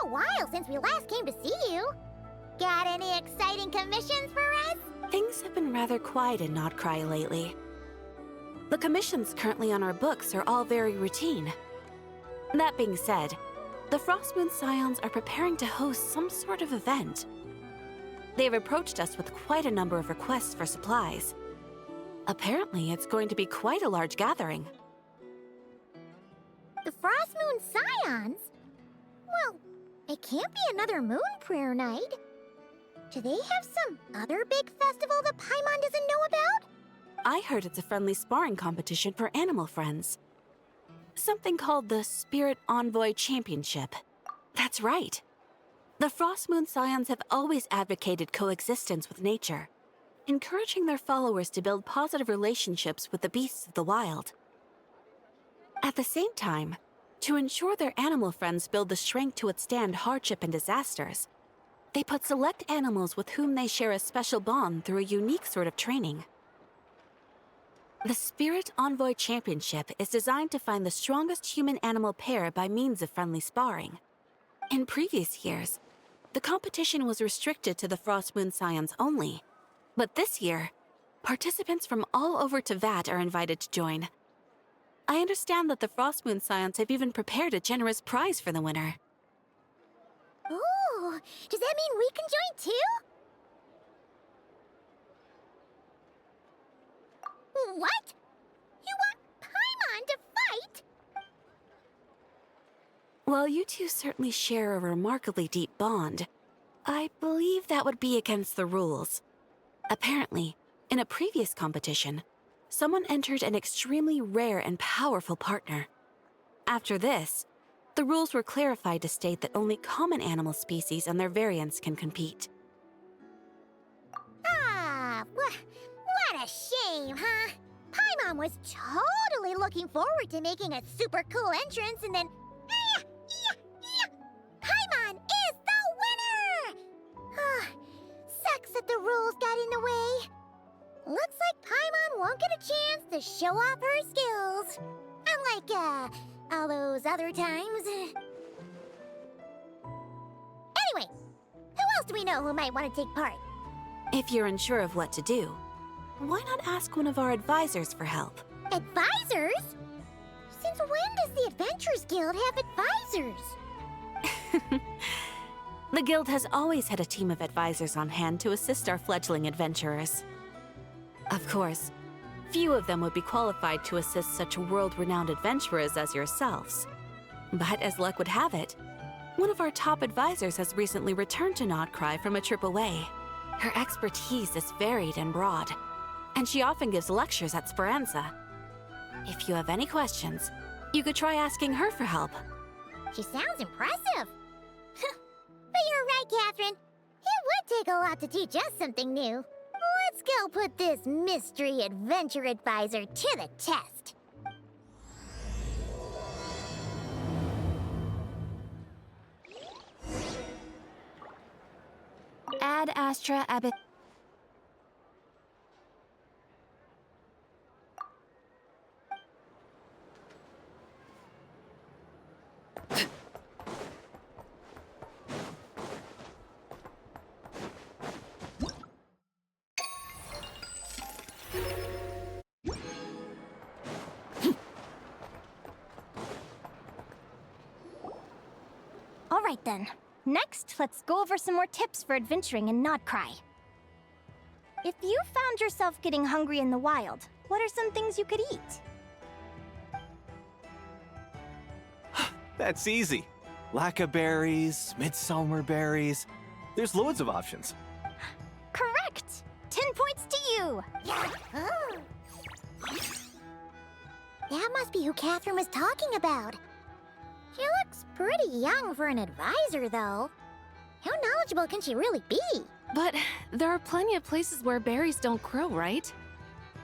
a while since we last came to see you. Got any exciting commissions for us? Things have been rather quiet in Nodcry lately. The commissions currently on our books are all very routine. That being said, the Frostmoon Scions are preparing to host some sort of event. They've approached us with quite a number of requests for supplies. Apparently, it's going to be quite a large gathering. The Frostmoon Scions? Well, it can't be another Moon Prayer Night. Do they have some other big festival that Paimon doesn't know about? I heard it's a friendly sparring competition for animal friends. Something called the Spirit Envoy Championship. That's right. The Frostmoon Scions have always advocated coexistence with nature, encouraging their followers to build positive relationships with the beasts of the wild. At the same time, to ensure their animal friends build the strength to withstand hardship and disasters, they put select animals with whom they share a special bond through a unique sort of training. The Spirit Envoy Championship is designed to find the strongest human-animal pair by means of friendly sparring. In previous years, the competition was restricted to the Frostmoon Scions only, but this year, participants from all over Teyvat are invited to join. I understand that the Frostmoon Scions have even prepared a generous prize for the winner. Ooh, does that mean we can join too? What? You want Paimon to fight? While you two certainly share a remarkably deep bond, I believe that would be against the rules. Apparently, in a previous competition, someone entered an extremely rare and powerful partner. After this, the rules were clarified to state that only common animal species and their variants can compete. Ah, what a shame, huh? Paimon was totally looking forward to making a super cool entrance, and then... Paimon is the winner! Sucks that the rules got in the way. Looks like Paimon won't get a chance to show off her skills. Unlike, all those other times. Anyway, who else do we know who might want to take part? If you're unsure of what to do, why not ask one of our advisors for help? Advisors? Since when does the Adventurers Guild have advisors? The Guild has always had a team of advisors on hand to assist our fledgling adventurers. Of course, few of them would be qualified to assist such world-renowned adventurers as yourselves. But as luck would have it, one of our top advisors has recently returned to Nodcry from a trip away. Her expertise is varied and broad, and she often gives lectures at Speranza. If you have any questions, you could try asking her for help. She sounds impressive. But you're right, Catherine. It would take a lot to teach us something new. Let's go put this mystery adventure advisor to the test. Ad Astra Abbot. All right then. Next, let's go over some more tips for adventuring in Nodcry. If you found yourself getting hungry in the wild, what are some things you could eat? That's easy. Lacca berries, midsummer berries. There's loads of options. Correct! 10 points to you! Oh. That must be who Catherine was talking about. She looks pretty young for an advisor, though. How knowledgeable can she really be? But there are plenty of places where berries don't grow, right?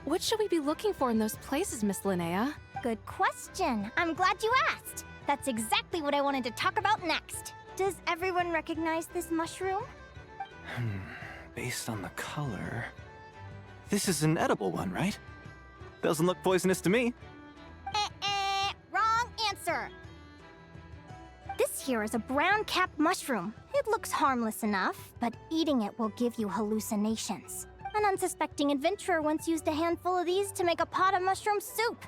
What should we be looking for in those places, Miss Linnea? Good question. I'm glad you asked. That's exactly what I wanted to talk about next. Does everyone recognize this mushroom? Based on the color... This is an edible one, right? Doesn't look poisonous to me. Wrong answer. This here is a brown-capped mushroom. It looks harmless enough, but eating it will give you hallucinations. An unsuspecting adventurer once used a handful of these to make a pot of mushroom soup.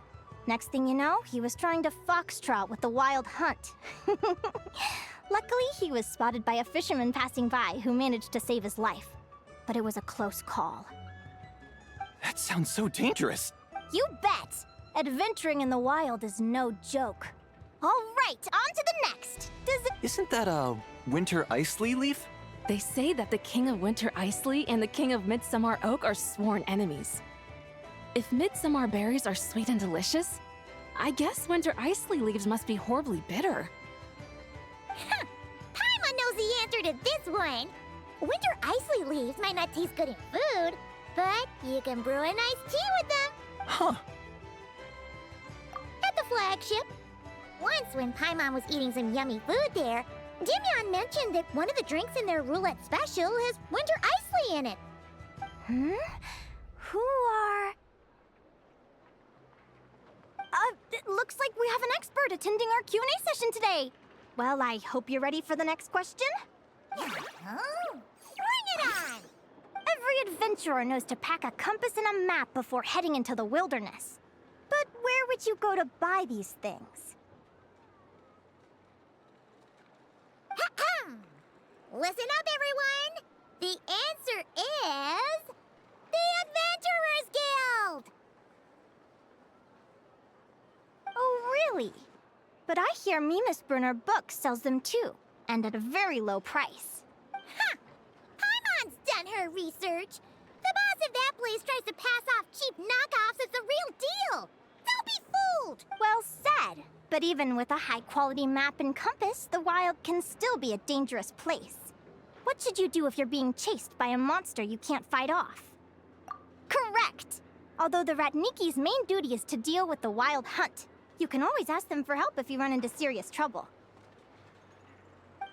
Next thing you know, he was trying to foxtrot with the wild hunt. Luckily, he was spotted by a fisherman passing by who managed to save his life. But it was a close call. That sounds so dangerous. You bet! Adventuring in the wild is no joke. All right, on to the next. Isn't that a winter ice leaf? They say that the King of Winter Icely and the King of Midsummer Oak are sworn enemies. If midsummer berries are sweet and delicious, I guess winter Icely leaves must be horribly bitter. Paimon knows the answer to this one. Winter Icely leaves might not taste good in food, but you can brew an iced tea with them. Huh. At the flagship. Once when Paimon was eating some yummy food there, Dimyon mentioned that one of the drinks in their roulette special has winter Icely in it. Who are... it looks like we have an expert attending our Q&A session today. Well, I hope you're ready for the next question. Oh, bring it on! Every adventurer knows to pack a compass and a map before heading into the wilderness. But where would you go to buy these things? Listen up, everyone! The answer is... the Adventurers Guild! Oh, really? But I hear Mimas Brunner Books sells them too, and at a very low price. Ha! Paimon's done her research. The boss of that place tries to pass off cheap knockoffs as the real deal. Don't be fooled! Well said. But even with a high-quality map and compass, the wild can still be a dangerous place. What should you do if you're being chased by a monster you can't fight off? Correct! Although the Ratniki's main duty is to deal with the wild hunt, you can always ask them for help if you run into serious trouble.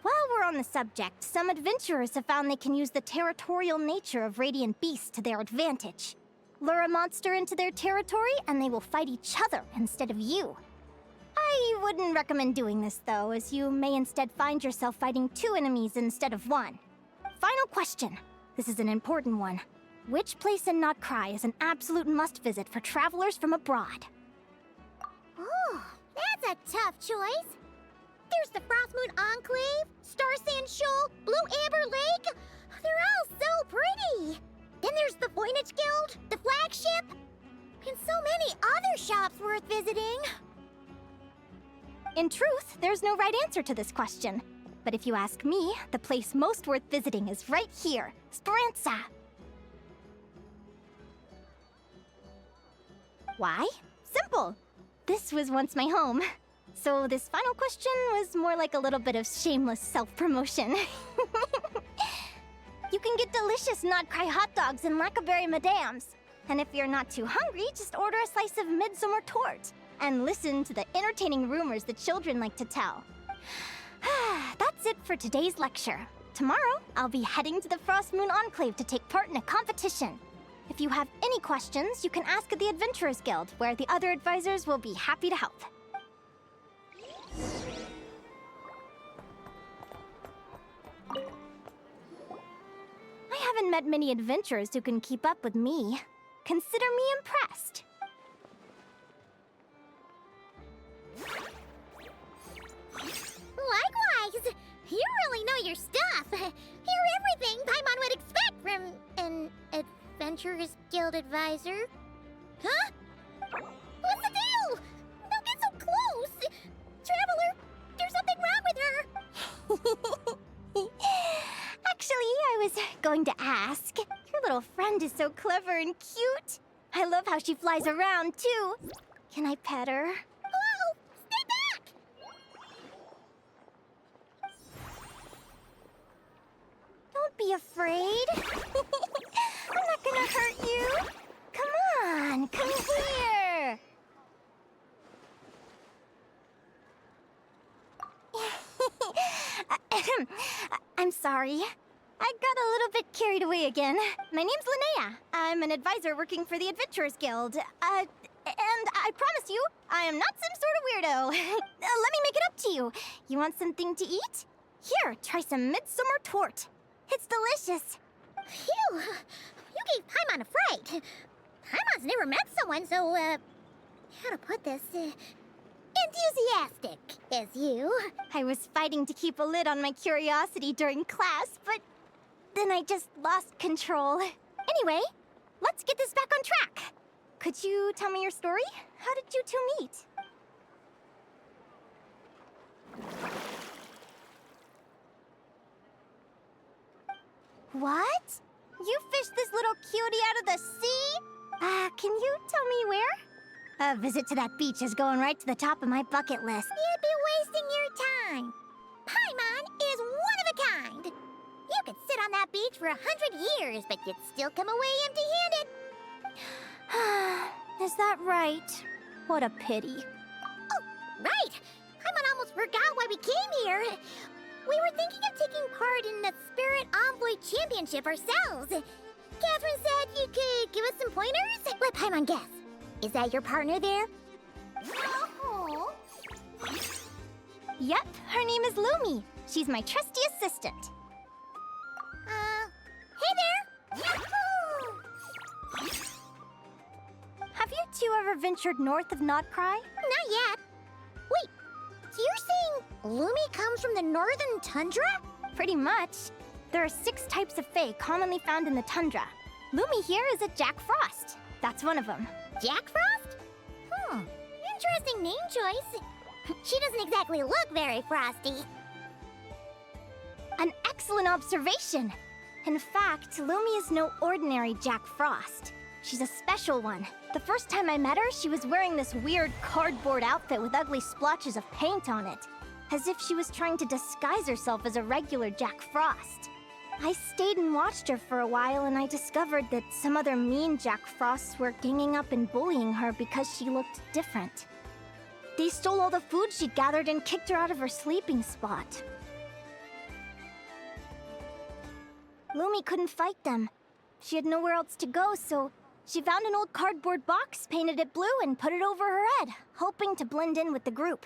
While we're on the subject, some adventurers have found they can use the territorial nature of radiant beasts to their advantage. Lure a monster into their territory, and they will fight each other instead of you. I wouldn't recommend doing this, though, as you may instead find yourself fighting two enemies instead of one. Final question. This is an important one. Which place in Notcry is an absolute must-visit for travelers from abroad? Oh, that's a tough choice. There's the Frostmoon Enclave, Star Sand Shoal, Blue Amber Lake. They're all so pretty. Then there's the Voynich Guild, the flagship, and so many other shops worth visiting. In truth, there's no right answer to this question. But if you ask me, the place most worth visiting is right here, Speranza. Why? Simple. This was once my home. So this final question was more like a little bit of shameless self-promotion. You can get delicious Notcry hot dogs and Lackaberry Madams. And if you're not too hungry, just order a slice of midsummer tort. And listen to the entertaining rumors the children like to tell. That's it for today's lecture. Tomorrow, I'll be heading to the Frostmoon Enclave to take part in a competition. If you have any questions, you can ask at the Adventurers Guild, where the other advisors will be happy to help. I haven't met many adventurers who can keep up with me. Consider me impressed. Likewise! You really know your stuff. You're everything Paimon would expect from an Adventurers Guild advisor. Huh? What's the deal? Don't get so close! Traveler, there's something wrong with her! Actually, I was going to ask. Your little friend is so clever and cute. I love how she flies around, too. Can I pet her? Whoa! Stay back! Don't be afraid. I'm not gonna hurt you. Come on, come here. I'm sorry. I got a little bit carried away again. My name's Linnea. I'm an advisor working for the Adventurers Guild. And I promise you, I am not some sort of weirdo. Let me make it up to you. You want something to eat? Here, try some midsummer tort. It's delicious. Phew! You gave Paimon a fright. Paimon's never met someone so, how to put this, enthusiastic as you. I was fighting to keep a lid on my curiosity during class, but then I just lost control. Anyway, let's get this back on track. Could you tell me your story? How did you two meet? What? You fished this little cutie out of the sea? Can you tell me where? A visit to that beach is going right to the top of my bucket list. You'd be wasting your time. Paimon is one of a kind. You could sit on that beach for 100 years, but you'd still come away empty-handed. Is that right? What a pity. Oh, right! Paimon almost forgot why we came here. We were thinking of taking part in the Spirit Envoy Championship ourselves. Catherine said you could give us some pointers. Let Paimon guess. Is that your partner there? Oh. Yep, her name is Lumi. She's my trusty assistant. Hey there! Yahoo! Have you two ever ventured north of Nodcry? Not yet. Wait, so you're saying Lumi comes from the northern tundra? Pretty much. There are 6 types of Fae commonly found in the tundra. Lumi here is a Jack Frost. That's one of them. Jack Frost? Interesting name choice. She doesn't exactly look very frosty. An excellent observation. In fact, Lumi is no ordinary Jack Frost. She's a special one. The first time I met her, she was wearing this weird cardboard outfit with ugly splotches of paint on it, as if she was trying to disguise herself as a regular Jack Frost. I stayed and watched her for a while, and I discovered that some other mean Jack Frosts were ganging up and bullying her because she looked different. They stole all the food she'd gathered and kicked her out of her sleeping spot. Lumi couldn't fight them. She had nowhere else to go, so she found an old cardboard box, painted it blue, and put it over her head, hoping to blend in with the group.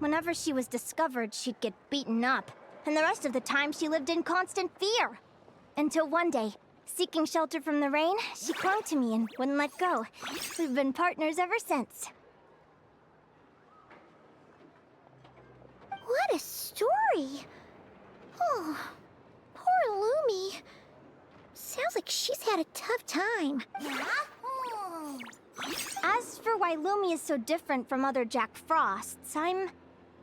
Whenever she was discovered, she'd get beaten up, and the rest of the time she lived in constant fear. Until one day, seeking shelter from the rain, she clung to me and wouldn't let go. We've been partners ever since. What a story! Oh, poor Lumi. Sounds like she's had a tough time. As for why Lumi is so different from other Jack Frosts, I'm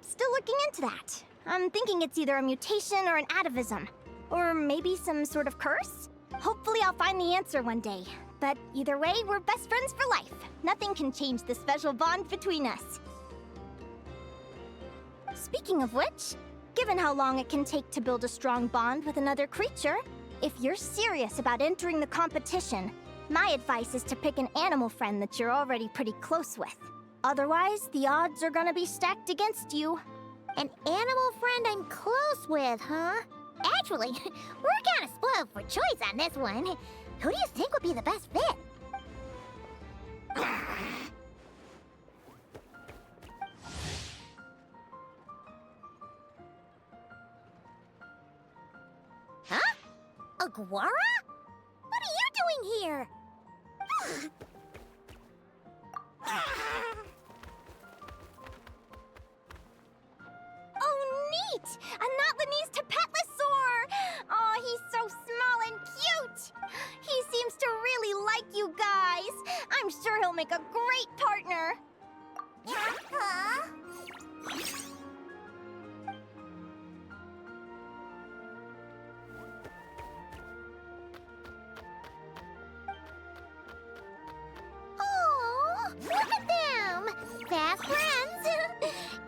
still looking into that. I'm thinking it's either a mutation or an atavism. Or maybe some sort of curse? Hopefully I'll find the answer one day. But either way, we're best friends for life. Nothing can change the special bond between us. Speaking of which, given how long it can take to build a strong bond with another creature, if you're serious about entering the competition, my advice is to pick an animal friend that you're already pretty close with. Otherwise, the odds are gonna be stacked against you. An animal friend I'm close with, huh? Actually, we're kind of spoiled for choice on this one. Who do you think would be the best fit? Huh? Aguara? What are you doing here? Oh, neat! A Notlanese Tapetlosaur! Oh, he's so small and cute! He seems to really like you guys. I'm sure he'll make a great partner. Huh? Oh, look at them! Fast friends!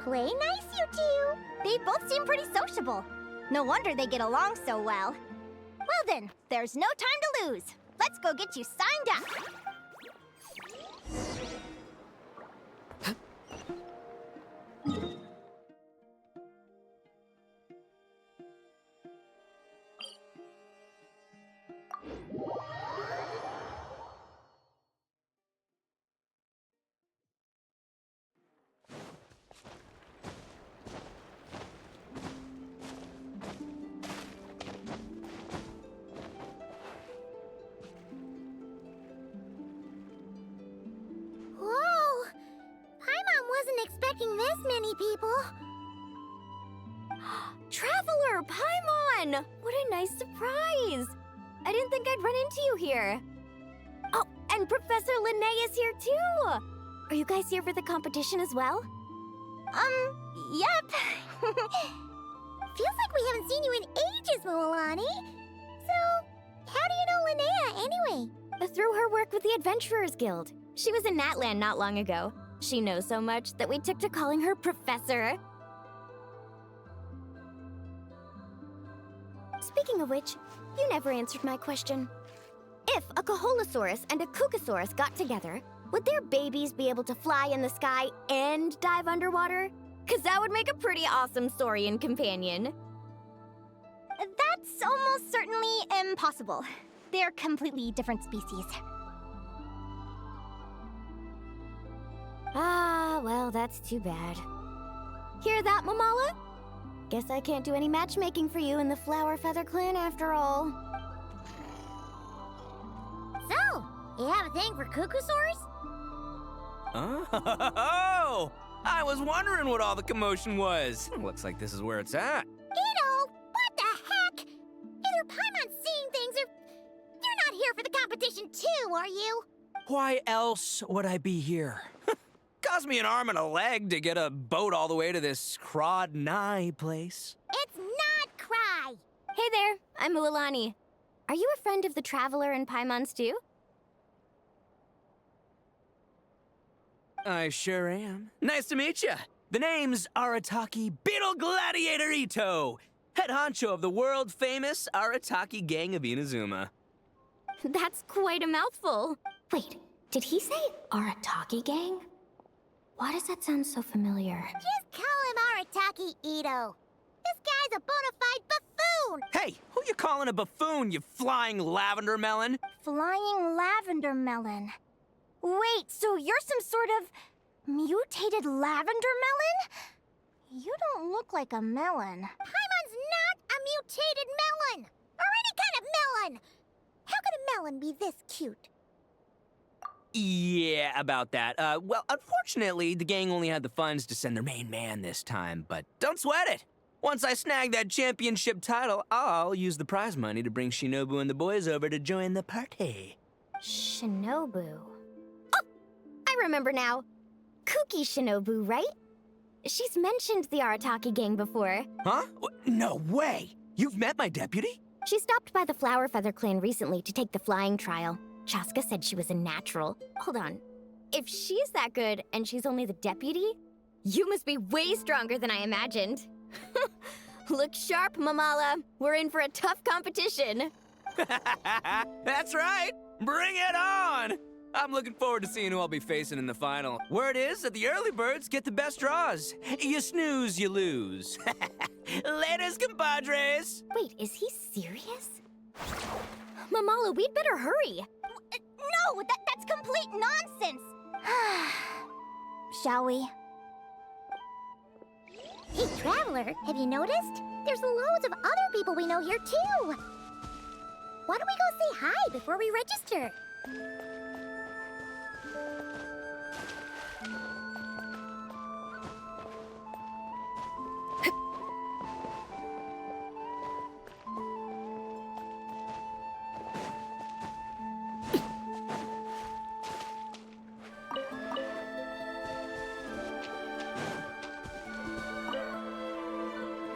Play nice, you two! They both seem pretty sociable. No wonder they get along so well. Well then, there's no time to lose. Let's go get you signed up. attracting this many people. Traveler, Paimon! What a nice surprise! I didn't think I'd run into you here. Oh, and Professor Linnea is here too! Are you guys here for the competition as well? Yep. Feels like we haven't seen you in ages, Moalani. So, how do you know Linnea anyway? Through her work with the Adventurers Guild. She was in Natland not long ago. She knows so much that we took to calling her Professor. Speaking of which, you never answered my question. If a Caholosaurus and a Kookasaurus got together, would their babies be able to fly in the sky and dive underwater? 'Cause that would make a pretty awesome saurian companion. That's almost certainly impossible. They're completely different species. Ah, well, that's too bad. Hear that, Mamala? Guess I can't do any matchmaking for you in the Flower Feather Clan after all. So, you have a thing for Kookasaurs? Oh! I was wondering what all the commotion was. Looks like this is where it's at. Ito, what the heck? Either Paimon's seeing things or... You're not here for the competition too, are you? Why else would I be here? Cost me an arm and a leg to get a boat all the way to this Crod Nye place. It's not Cry. Hey there, I'm Mualani. Are you a friend of the Traveler and Paimon's too? I sure am. Nice to meet you. The name's Arataki Beetle Gladiator Ito, head honcho of the world-famous Arataki gang of Inazuma. That's quite a mouthful. Wait, did he say Arataki gang? Why does that sound so familiar? Just call him Arataki Ito. This guy's a bona fide buffoon. Hey, who you calling a buffoon, you flying lavender melon? Flying lavender melon. Wait, so you're some sort of mutated lavender melon? You don't look like a melon. Paimon's not a mutated melon. Or any kind of melon. How could a melon be this cute? Yeah, about that. Well, unfortunately, the gang only had the funds to send their main man this time, but don't sweat it. Once I snag that championship title, I'll use the prize money to bring Shinobu and the boys over to join the party. Shinobu. Oh, I remember now. Kuki Shinobu, right? She's mentioned the Arataki gang before. Huh? No way! You've met my deputy? She stopped by the Flower Feather Clan recently to take the flying trial. Chaska said she was a natural. Hold on. If she's that good and she's only the deputy, you must be way stronger than I imagined. Look sharp, Mamala. We're in for a tough competition. That's right! Bring it on! I'm looking forward to seeing who I'll be facing in the final. Word is that the early birds get the best draws. You snooze, you lose. Laters, compadres! Wait, is he serious? Mamala, we'd better hurry. No, that's complete nonsense. Shall we? Hey, Traveler, have you noticed? There's loads of other people we know here, too. Why don't we go say hi before we register?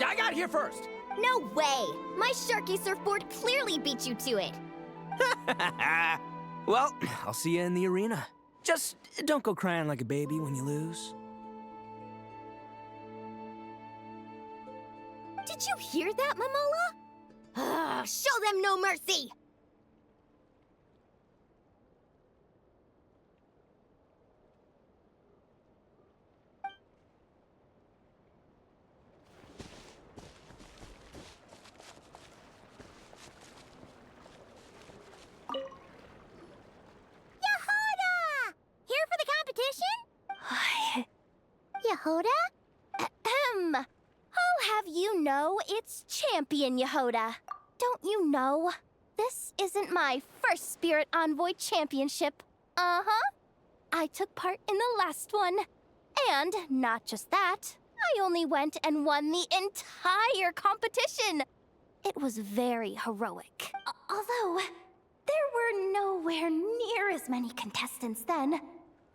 I got here first! No way! My Sharky surfboard clearly beat you to it. Well, I'll see you in the arena. Just don't go crying like a baby when you lose. Did you hear that, Mamala? Show them no mercy! Yehoda! Here for the competition? Yehoda? Ahem. I'll have you know it's Champion Yehoda. Don't you know? This isn't my first Spirit Envoy Championship. Uh-huh. I took part in the last one. And not just that, I only went and won the entire competition. It was very heroic. Although, there were nowhere near as many contestants then.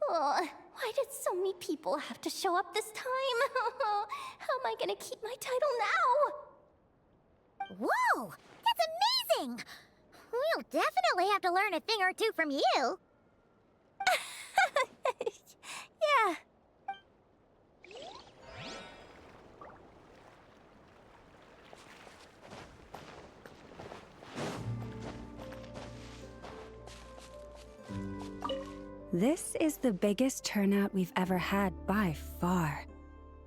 Why did so many people have to show up this time? How am I gonna keep my title now? Whoa! That's amazing! We'll definitely have to learn a thing or two from you. Yeah. This is the biggest turnout we've ever had by far.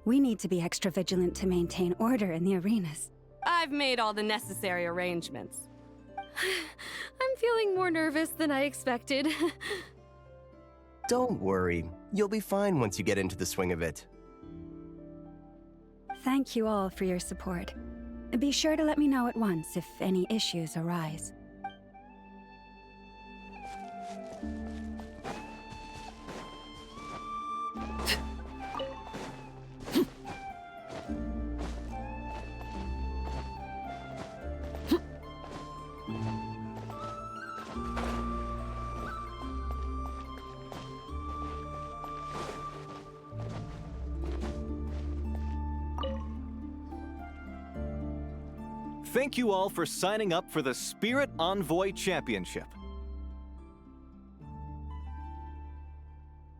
We need to be extra vigilant to maintain order in the arenas. I've made all the necessary arrangements. I'm feeling more nervous than I expected. Don't worry. You'll be fine once you get into the swing of it. Thank you all for your support. Be sure to let me know at once if any issues arise. Thank you all for signing up for the Spirit Envoy Championship.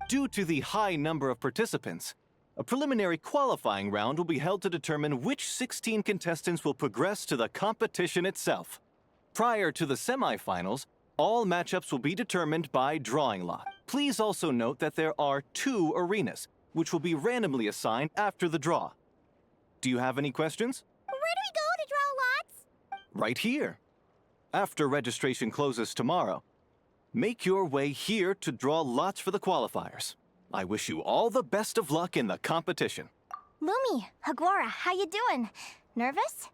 Due to the high number of participants, a preliminary qualifying round will be held to determine which 16 contestants will progress to the competition itself. Prior to the semifinals, all matchups will be determined by drawing lot. Please also note that there are 2 arenas, which will be randomly assigned after the draw. Do you have any questions? Where do we go to draw lots? Right here. After registration closes tomorrow, make your way here to draw lots for the qualifiers. I wish you all the best of luck in the competition. Lumi, Aguara, how you doing? Nervous?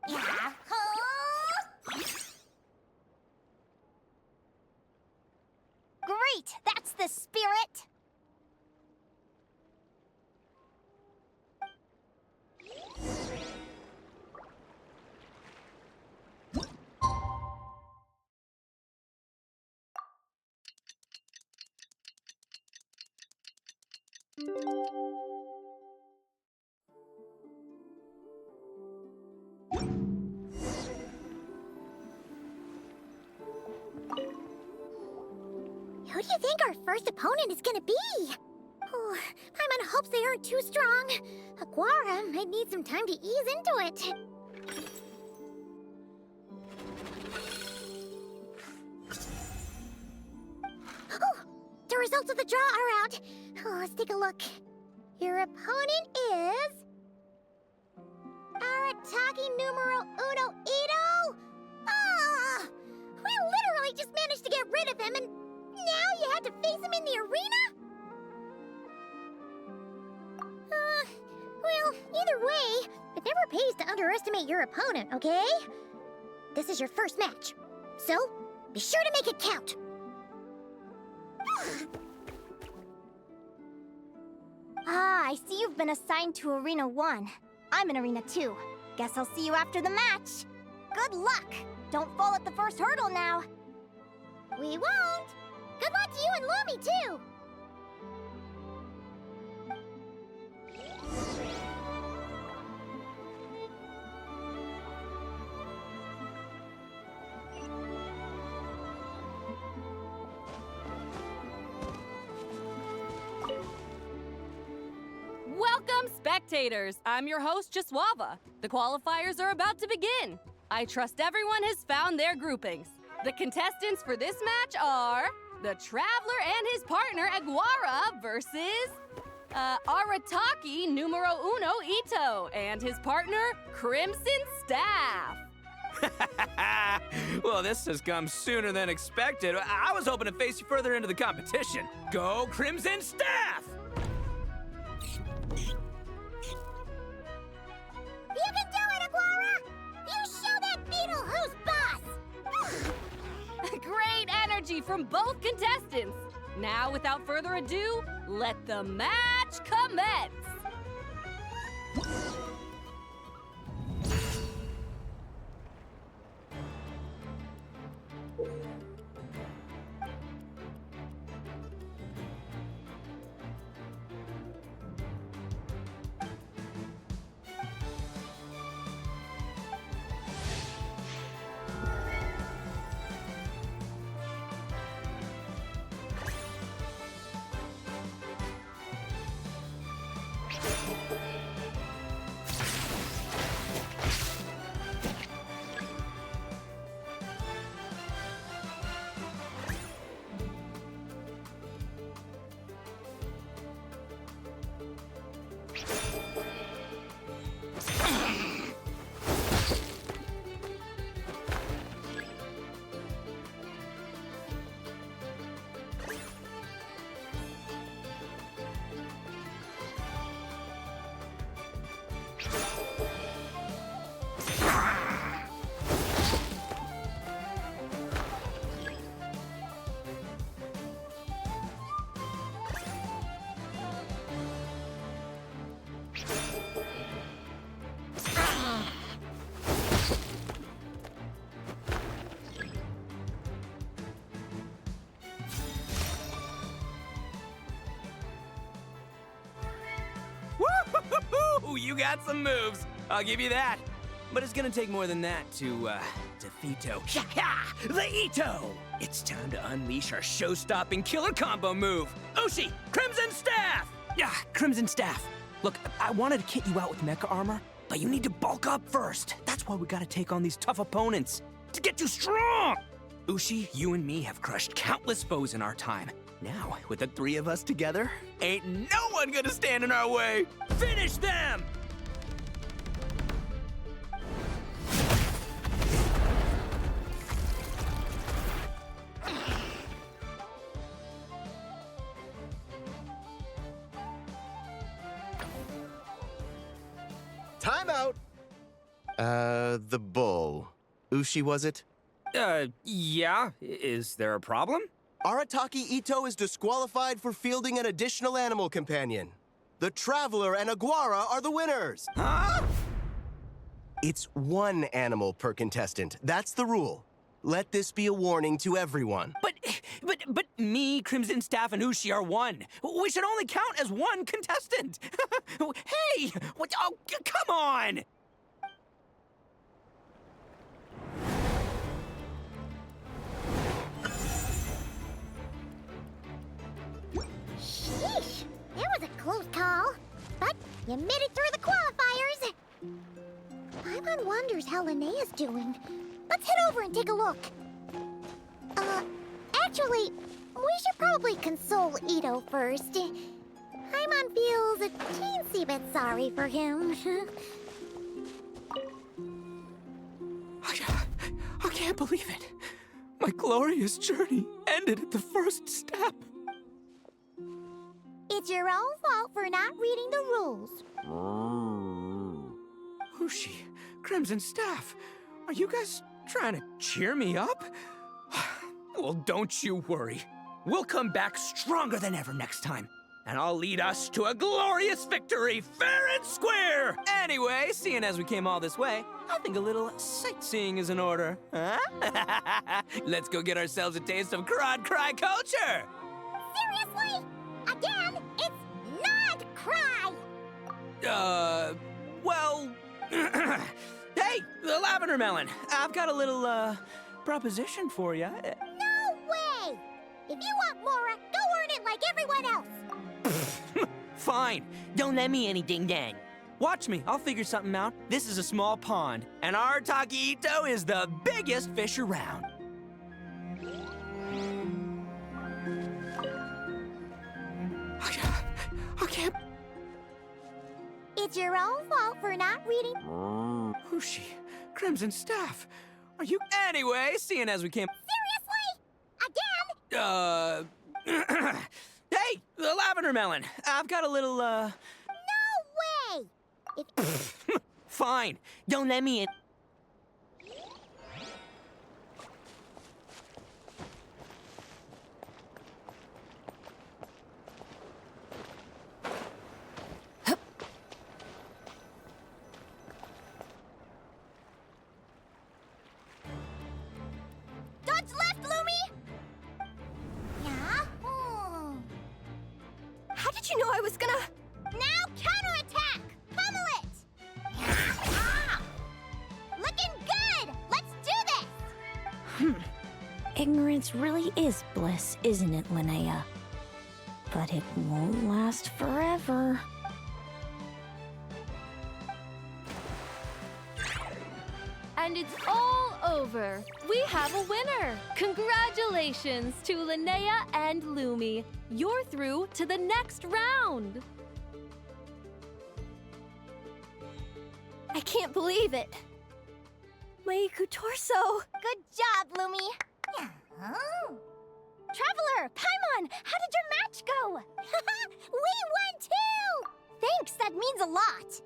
Yeah. Great! That's the spirit! Who do you think our first opponent is gonna be? Oh, Paimon hopes they aren't too strong. Aguara might need some time to ease into it. Oh, the results of the draw are out. Oh, let's take a look. Your opponent is... Arataki numero uno Ito? Ah! We literally just managed to get rid of him, and now you have to face him in the arena? Well, either way, it never pays to underestimate your opponent, okay? This is your first match, so be sure to make it count. I see you've been assigned to Arena 1. I'm in Arena 2. Guess I'll see you after the match. Good luck! Don't fall at the first hurdle now. We won't! Good luck to you and Lumi, too! Welcome, spectators! I'm your host, Jaswava. The qualifiers are about to begin. I trust everyone has found their groupings. The contestants for this match are the Traveler and his partner, Aguara, versus Arataki numero uno Ito and his partner, Crimson Staff. Well, this has come sooner than expected. I was hoping to face you further into the competition. Go Crimson Staff! You can do it, Aguara! You show that beetle who's boss! Great energy! energy from both contestants. Now, without further ado, let the match commence! Woo! You got some moves. I'll give you that. But it's gonna take more than that to defeat the Ito! It's time to unleash our show-stopping killer combo move. Ushi, Crimson Staff! Yeah, Crimson Staff. Look, I wanted to kit you out with mecha armor, but you need to bulk up first. That's why we gotta take on these tough opponents to get you strong. Ushi, you and me have crushed countless foes in our time. Now, with the three of us together, ain't no one gonna stand in our way. Finish them! Time out! The bull. Ushi, was it? Yeah. Is there a problem? Arataki Ito is disqualified for fielding an additional animal companion. The Traveler and Aguara are the winners. Huh? It's one animal per contestant. That's the rule. Let this be a warning to everyone. But me, Crimson Staff, and Ushi are one. We should only count as one contestant. Hey! What? Oh, come on! Sheesh, that was a close call. But you made it through the qualifiers. Paimon wonders how Linnea's doing. Let's head over and take a look. Actually, we should probably console Ito first. Paimon feels a teensy bit sorry for him. I can't believe it. My glorious journey ended at the first step. It's your own fault for not reading the rules. Ushi, Crimson Staff, are you guys trying to cheer me up? Well, don't you worry. We'll come back stronger than ever next time. And I'll lead us to a glorious victory, fair and square! Anyway, seeing as we came all this way, I think a little sightseeing is in order, huh? Let's go get ourselves a taste of Crod Cry culture! Seriously? Again, it's not cry! Well... Hey, the Lavender Melon, I've got a little, proposition for you. No way! If you want Mora, go earn it like everyone else! Fine. Don't let me anything then. Watch me. I'll figure something out. This is a small pond, and Arataki Ito is the biggest fish around. I can't... It's your own fault for not reading... Ushi, Crimson Staff, are you... Anyway, seeing as we came... Seriously? Again? Hey, the Lavender Melon, I've got a little, No way! If... Fine. Don't let me in... you know I was gonna... Now counterattack! Pummel it! Ah! Looking good! Let's do this! Ignorance really is bliss, isn't it, Linnea? But it won't last forever. And it's all over. We have a winner. Congratulations to Linnea and Lumi. You're through to the next round. I can't believe it. My torso. Good job, Lumi. Oh. Traveler, Paimon, how did your match go? We won too! Thanks, that means a lot.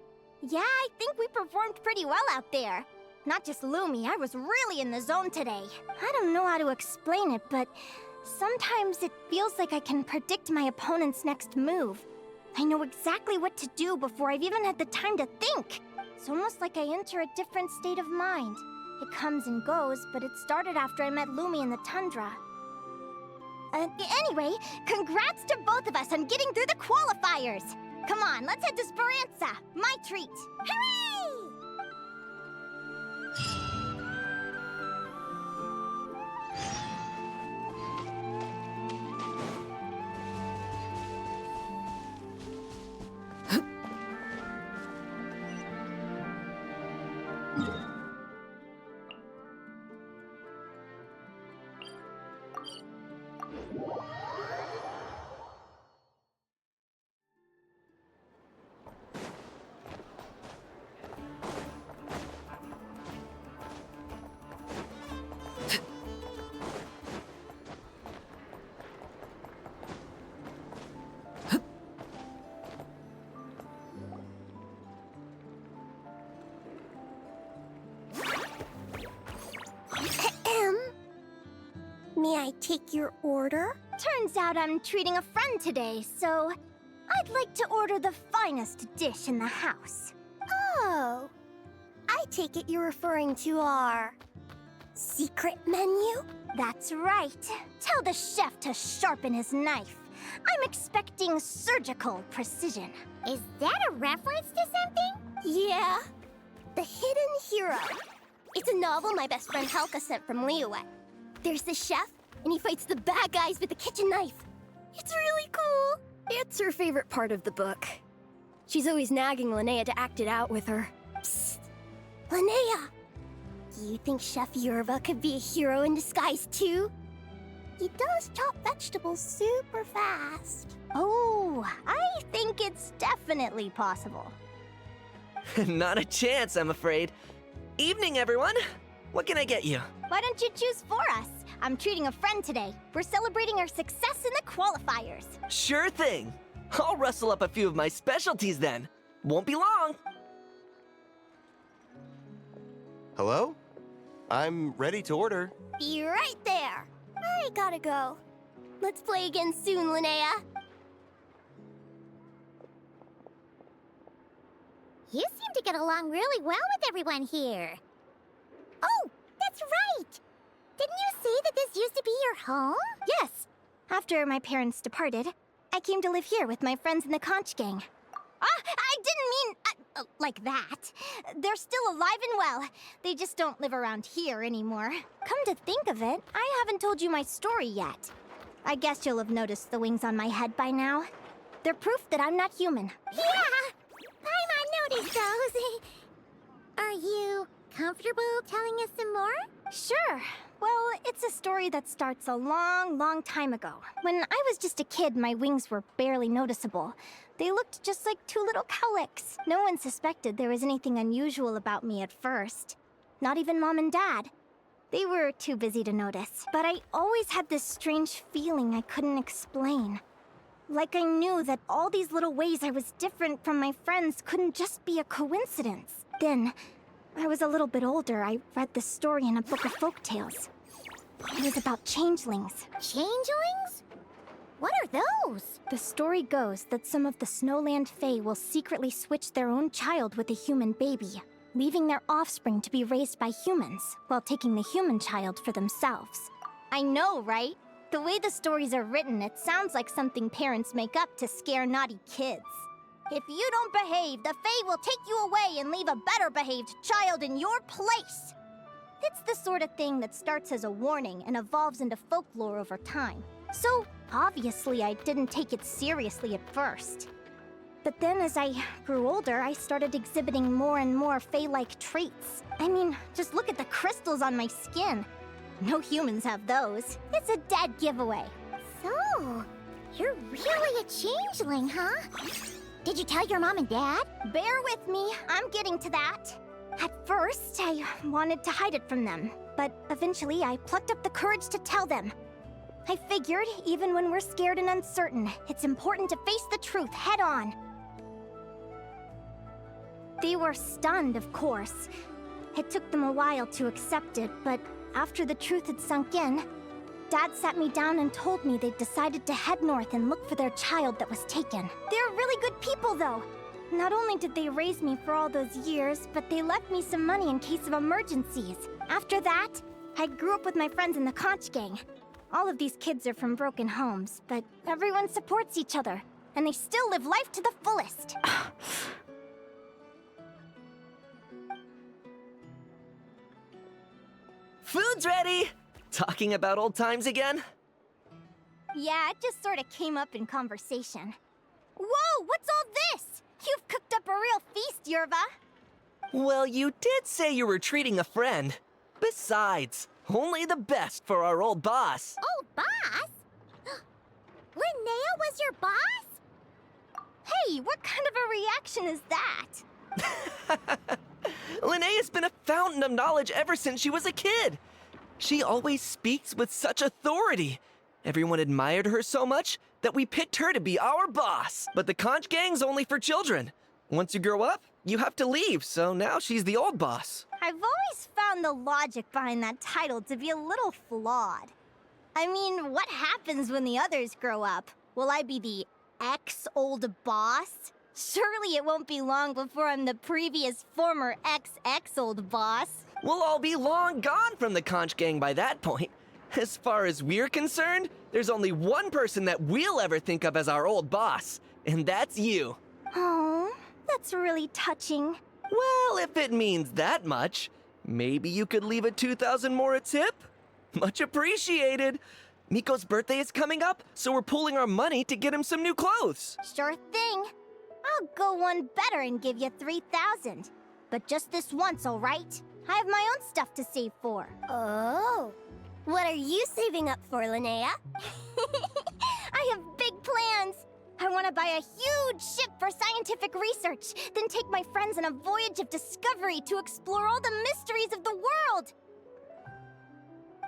Yeah, I think we performed pretty well out there. Not just Lumi, I was really in the zone today. I don't know how to explain it, but sometimes it feels like I can predict my opponent's next move. I know exactly what to do before I've even had the time to think. It's almost like I enter a different state of mind. It comes and goes, but it started after I met Lumi in the tundra. Anyway, congrats to both of us on getting through the qualifiers! Come on, let's head to Speranza, my treat! Hooray! May I take your order? Turns out I'm treating a friend today, so I'd like to order the finest dish in the house. Oh. I take it you're referring to our secret menu? That's right. Tell the chef to sharpen his knife. I'm expecting surgical precision. Is that a reference to something? Yeah. The Hidden Hero. It's a novel my best friend Helka sent from Liyue. There's the chef, and he fights the bad guys with a kitchen knife. It's really cool. It's her favorite part of the book. She's always nagging Linnea to act it out with her. Psst. Linnea! Do you think Chef Yerva could be a hero in disguise too? He does chop vegetables super fast. Oh, I think it's definitely possible. Not a chance, I'm afraid. Evening, everyone. What can I get you? Why don't you choose for us? I'm treating a friend today. We're celebrating our success in the qualifiers. Sure thing. I'll rustle up a few of my specialties then. Won't be long. Hello? I'm ready to order. Be right there. I gotta go. Let's play again soon, Linnea. You seem to get along really well with everyone here. Oh, that's right! Didn't you say that this used to be your home? Yes. After my parents departed, I came to live here with my friends in the conch gang. I didn't mean like that. They're still alive and well. They just don't live around here anymore. Come to think of it, I haven't told you my story yet. I guess you'll have noticed the wings on my head by now. They're proof that I'm not human. Yeah! Paimon noticed those. Are you comfortable telling us some more? Sure. Well, it's a story that starts a long, long time ago. When I was just a kid, my wings were barely noticeable. They looked just like two little cowlicks. No one suspected there was anything unusual about me at first. Not even Mom and Dad. They were too busy to notice. But I always had this strange feeling I couldn't explain. Like I knew that all these little ways I was different from my friends couldn't just be a coincidence. Then, I was a little bit older, I read this story in a book of folktales. It was about changelings. Changelings? What are those? The story goes that some of the Snowland Fae will secretly switch their own child with a human baby, leaving their offspring to be raised by humans, while taking the human child for themselves. I know, right? The way the stories are written, it sounds like something parents make up to scare naughty kids. If you don't behave, the Fae will take you away and leave a better behaved child in your place. It's the sort of thing that starts as a warning and evolves into folklore over time. So, obviously, I didn't take it seriously at first. But then as I grew older, I started exhibiting more and more Fae-like traits. I mean, just look at the crystals on my skin. No humans have those. It's a dead giveaway. So, you're really a changeling, huh? Did you tell your mom and dad? Bear with me, I'm getting to that. At first, I wanted to hide it from them, but eventually I plucked up the courage to tell them. I figured, even when we're scared and uncertain, it's important to face the truth head on. They were stunned, of course. It took them a while to accept it, but after the truth had sunk in, Dad sat me down and told me they'd decided to head north and look for their child that was taken. They're really good people, though. Not only did they raise me for all those years, but they left me some money in case of emergencies. After that, I grew up with my friends in the Conch Gang. All of these kids are from broken homes, but everyone supports each other, and they still live life to the fullest. Food's ready! Talking about old times again? Yeah, it just sort of came up in conversation. Whoa, what's all this? You've cooked up a real feast, Yerva. Well, you did say you were treating a friend. Besides, only the best for our old boss. Old boss? Linnea was your boss? Hey, what kind of a reaction is that? Linnea's been a fountain of knowledge ever since she was a kid. She always speaks with such authority. Everyone admired her so much that we picked her to be our boss. But the Conch Gang's only for children. Once you grow up, you have to leave, so now she's the old boss. I've always found the logic behind that title to be a little flawed. I mean, what happens when the others grow up? Will I be the ex-old boss? Surely it won't be long before I'm the previous former ex-old boss. We'll all be long gone from the Conch Gang by that point. As far as we're concerned, there's only one person that we'll ever think of as our old boss, and that's you. Oh, that's really touching. Well, if it means that much, maybe you could leave a 2,000 more a tip? Much appreciated. Miko's birthday is coming up, so we're pooling our money to get him some new clothes. Sure thing. I'll go one better and give you 3,000. But just this once, all right? I have my own stuff to save for. Oh. What are you saving up for, Linnea? I have big plans. I want to buy a huge ship for scientific research, then take my friends on a voyage of discovery to explore all the mysteries of the world.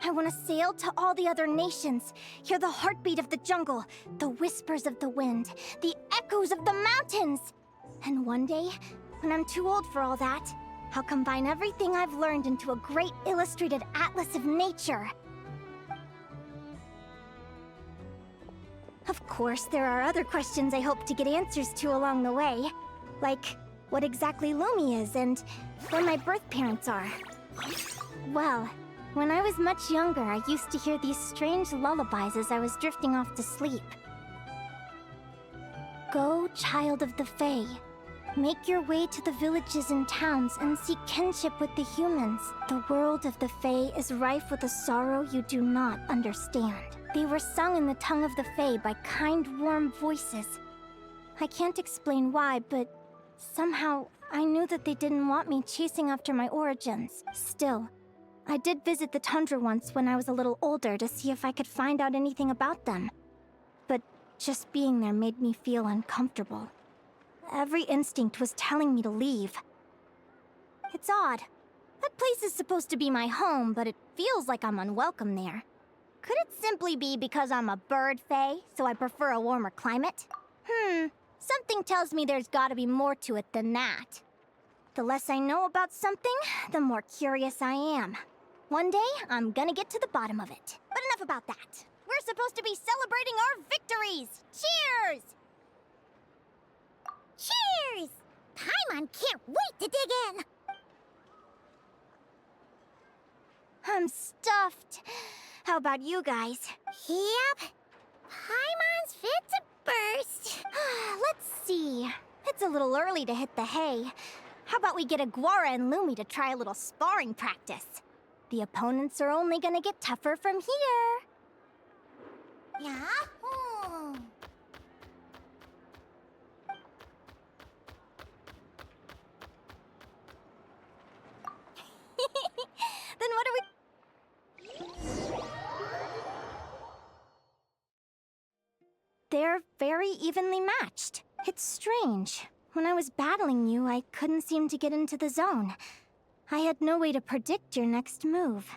I want to sail to all the other nations, hear the heartbeat of the jungle, the whispers of the wind, the echoes of the mountains. And one day, when I'm too old for all that, I'll combine everything I've learned into a great illustrated atlas of nature. Of course, there are other questions I hope to get answers to along the way. Like, what exactly Lumi is and where my birth parents are. Well, when I was much younger, I used to hear these strange lullabies as I was drifting off to sleep. Go, child of the Fae. Make your way to the villages and towns and seek kinship with the humans. The world of the Fae is rife with a sorrow you do not understand. They were sung in the tongue of the Fae by kind, warm voices. I can't explain why, but somehow I knew that they didn't want me chasing after my origins. Still, I did visit the tundra once when I was a little older to see if I could find out anything about them. But just being there made me feel uncomfortable. Every instinct was telling me to leave. It's odd. That place is supposed to be my home, but it feels like I'm unwelcome there. Could it simply be because I'm a bird fae, so I prefer a warmer climate? Something tells me there's gotta be more to it than that. The less I know about something, the more curious I am. One day, I'm gonna get to the bottom of it. But enough about that. We're supposed to be celebrating our victories! Cheers! Cheers! Paimon can't wait to dig in! I'm stuffed. How about you guys? Yep. Paimon's fit to burst. Let's see. It's a little early to hit the hay. How about we get Aguara and Lumi to try a little sparring practice? The opponents are only gonna get tougher from here. Yeah? Then what are we... They're very evenly matched. It's strange. When I was battling you, I couldn't seem to get into the zone. I had no way to predict your next move.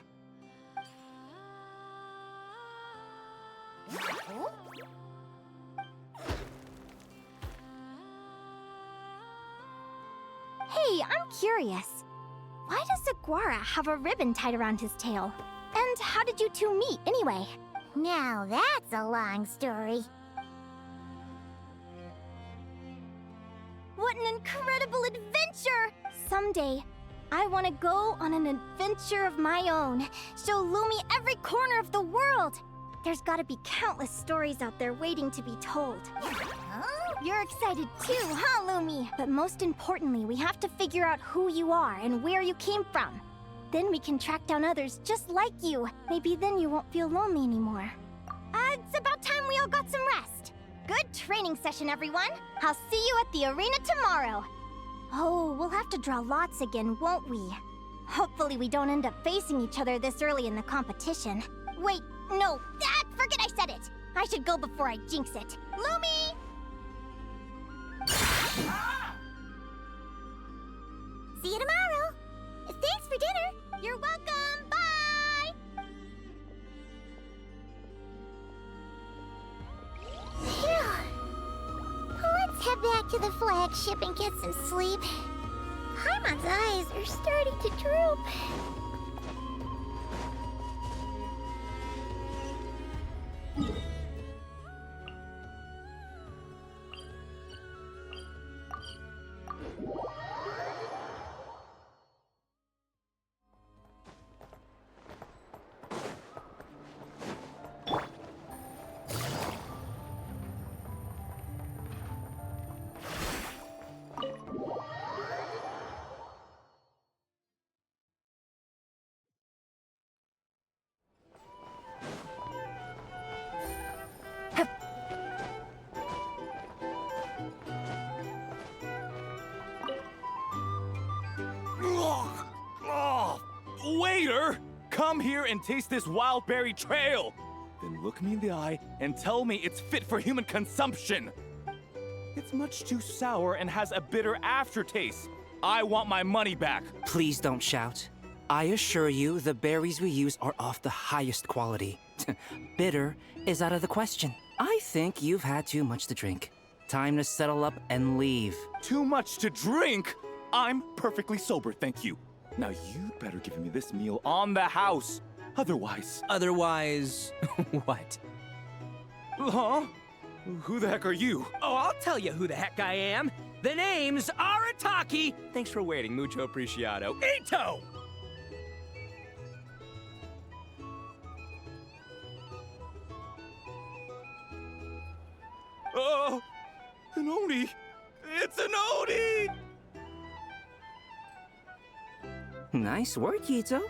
Hey, I'm curious. Why does Aguara have a ribbon tied around his tail? And how did you two meet, anyway? Now that's a long story. What an incredible adventure! Someday, I want to go on an adventure of my own. Show Lumi every corner of the world. There's gotta be countless stories out there waiting to be told. You're excited too, huh, Lumi? But most importantly, we have to figure out who you are and where you came from. Then we can track down others just like you. Maybe then you won't feel lonely anymore. It's about time we all got some rest. Good training session, everyone. I'll see you at the arena tomorrow. Oh, we'll have to draw lots again, won't we? Hopefully we don't end up facing each other this early in the competition. Wait, no, forget I said it. I should go before I jinx it. Lumi! See you tomorrow. Thanks for dinner. You're welcome. Bye! Phew. Let's head back to the flagship and get some sleep. Paimon's eyes are starting to droop. Waiter! Come here and taste this wild berry trail! Then look me in the eye and tell me it's fit for human consumption! It's much too sour and has a bitter aftertaste. I want my money back! Please don't shout. I assure you, the berries we use are of the highest quality. Bitter is out of the question. I think you've had too much to drink. Time to settle up and leave. Too much to drink? I'm perfectly sober, thank you. Now you'd better give me this meal on the house. Otherwise... Otherwise... what? Huh? Who the heck are you? Oh, I'll tell you who the heck I am. The name's Arataki. Thanks for waiting, mucho apreciado. Ito! Oh, an Oni! It's an Oni! Nice work, Ito.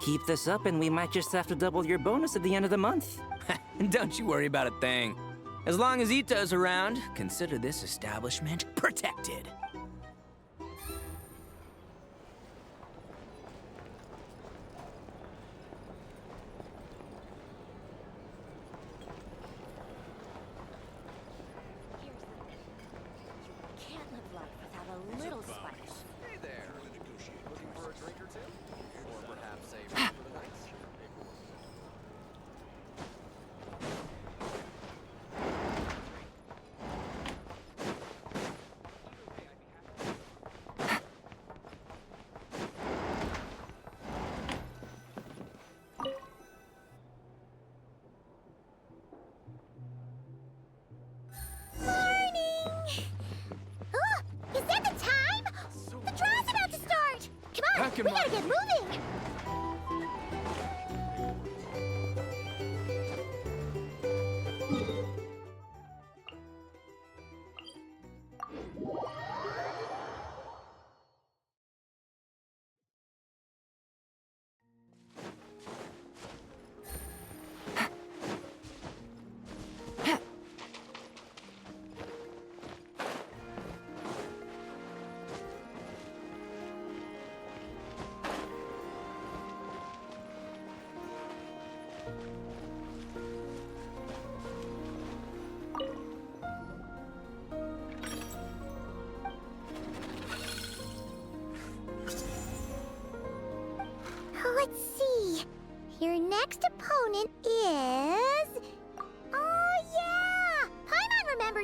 Keep this up and we might just have to double your bonus at the end of the month. Don't you worry about a thing. As long as Ito's around, consider this establishment protected. Can't live life without a little spice. Hey there. Looking for a drink or two? Or perhaps a run for the night? Is that the time? The draw's about to start! Come on, we gotta get moving!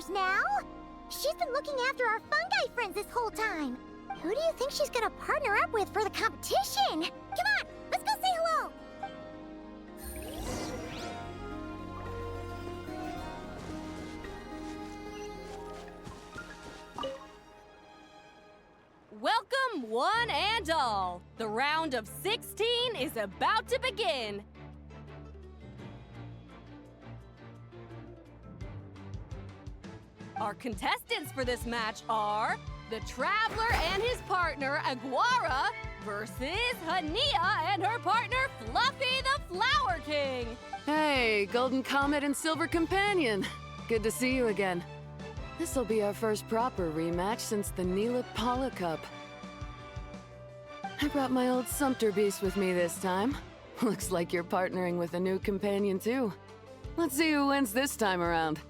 matters now. She's been looking after our fungi friends this whole time. Who do you think she's gonna partner up with for the competition? Come on, let's go say hello. Welcome, one and all. The round of 16 is about to begin. Our contestants for this match are the Traveler and his partner, Aguara, versus Linnea and her partner, Fluffy the Flower King. Hey, Golden Comet and Silver Companion. Good to see you again. This'll be our first proper rematch since the Neelat Paula Cup. I brought my old Sumpter Beast with me this time. Looks like you're partnering with a new companion too. Let's see who wins this time around.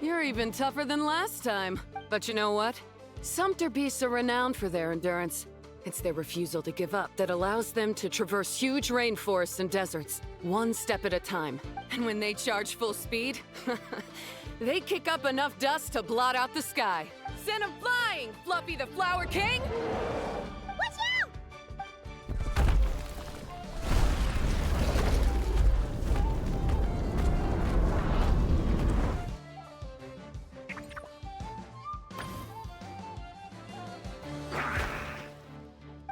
You're even tougher than last time. But you know what? Sumpter beasts are renowned for their endurance. It's their refusal to give up that allows them to traverse huge rainforests and deserts, one step at a time. And when they charge full speed, they kick up enough dust to blot out the sky. Send 'em flying, Fluffy the Flower King! Watch out!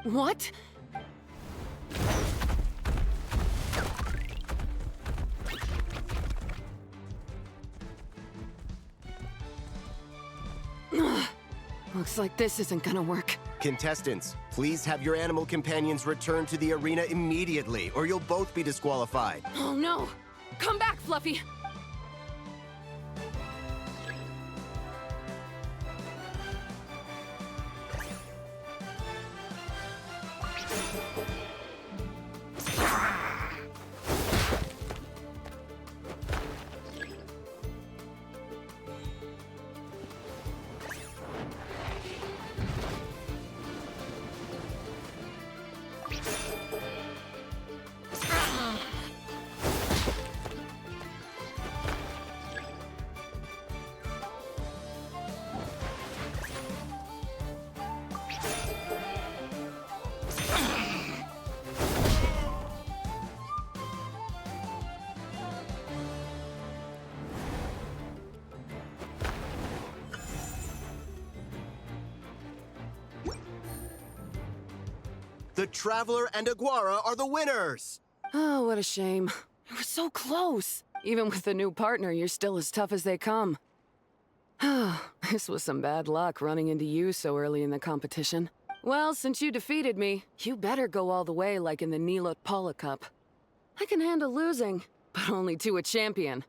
What? Looks like this isn't gonna work. Contestants, please have your animal companions return to the arena immediately, or you'll both be disqualified. Oh no! Come back, Fluffy! The Traveler and Aguara are the winners! Oh, what a shame. It was so close. Even with a new partner, you're still as tough as they come. This was some bad luck running into you so early in the competition. Well, since you defeated me, you better go all the way like in the Neelat Paula Cup. I can handle losing, but only to a champion.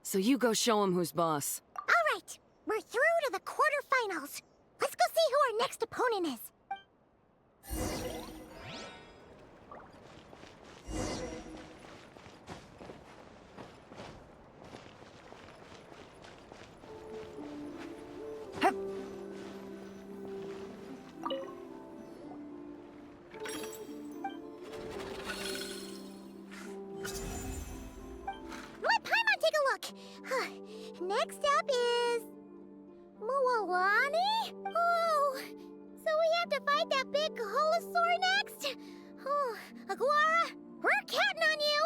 So you go show him who's boss. All right, we're through to the quarterfinals. Let's go see who our next opponent is. Let Paimon take a look. Next up is Moalani? Oh, so we have to fight that big Holosaur next? Oh, Aguara, we're counting on you!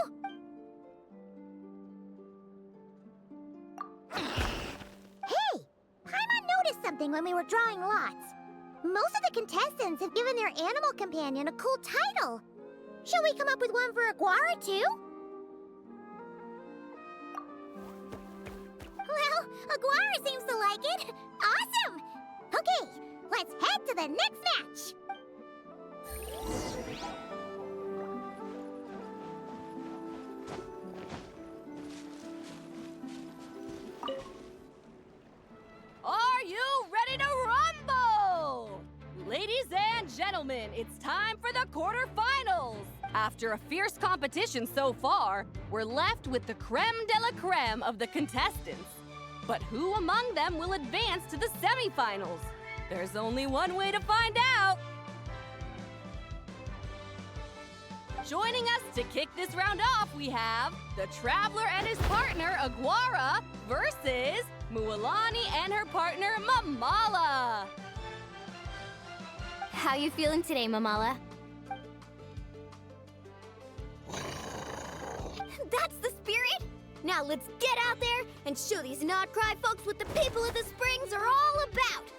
something when we were drawing lots. Most of the contestants have given their animal companion a cool title. Shall we come up with one for Aguara, too? Well, Aguara seems to like it. Awesome! Okay, let's head to the next match. Are you ready to rumble? Ladies and gentlemen, it's time for the quarterfinals. After a fierce competition so far, we're left with the creme de la creme of the contestants. But who among them will advance to the semifinals? There's only one way to find out. Joining us to kick this round off, we have the Traveler and his partner, Aguara, versus Mualani and her partner, Mamala. How you feeling today, Mamala? That's the spirit! Now let's get out there and show these Nodcry folks what the people of the Springs are all about!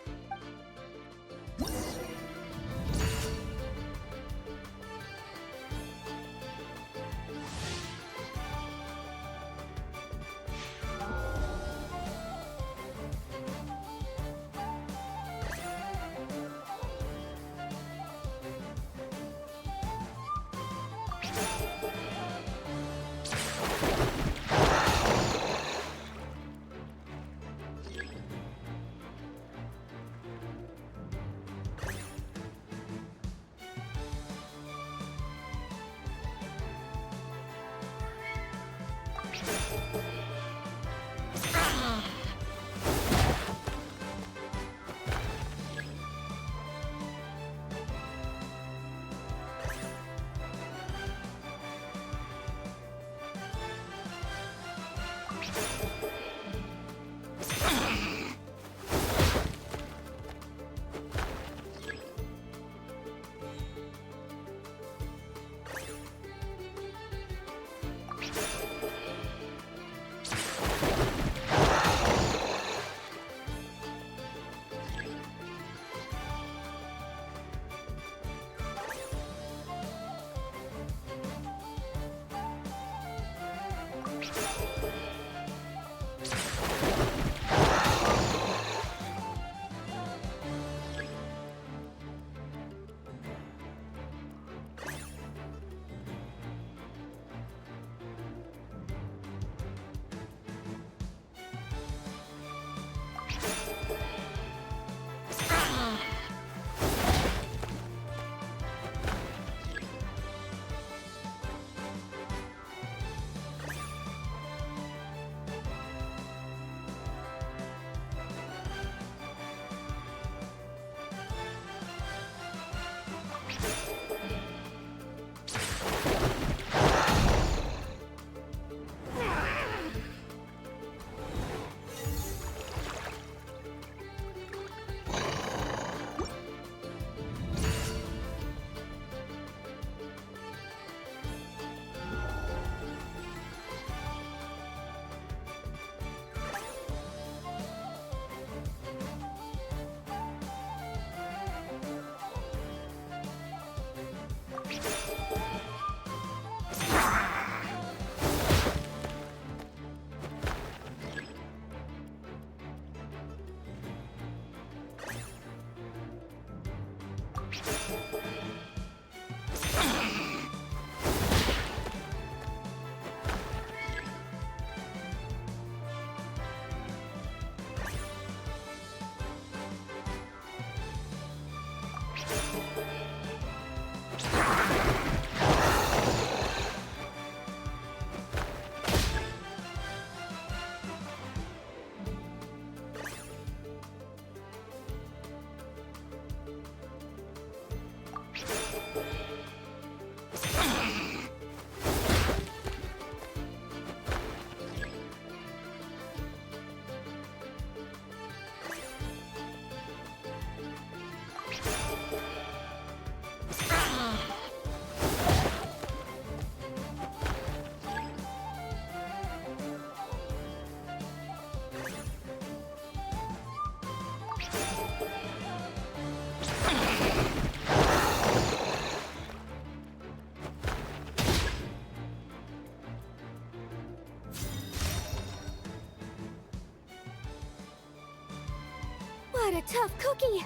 What a tough cookie!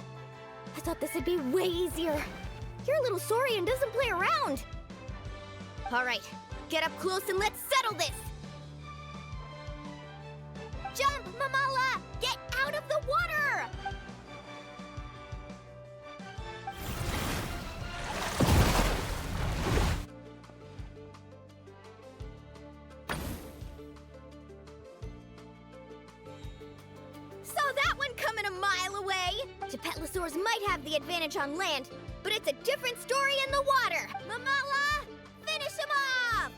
I thought this would be way easier. Your little Saurian doesn't play around. All right, get up close and let's settle this. Jump, Mamala! Get out of the water! Saw that one coming a mile away! Tepetlosaurs might have the advantage on land, but it's a different story in the water! Mamala! Finish him off!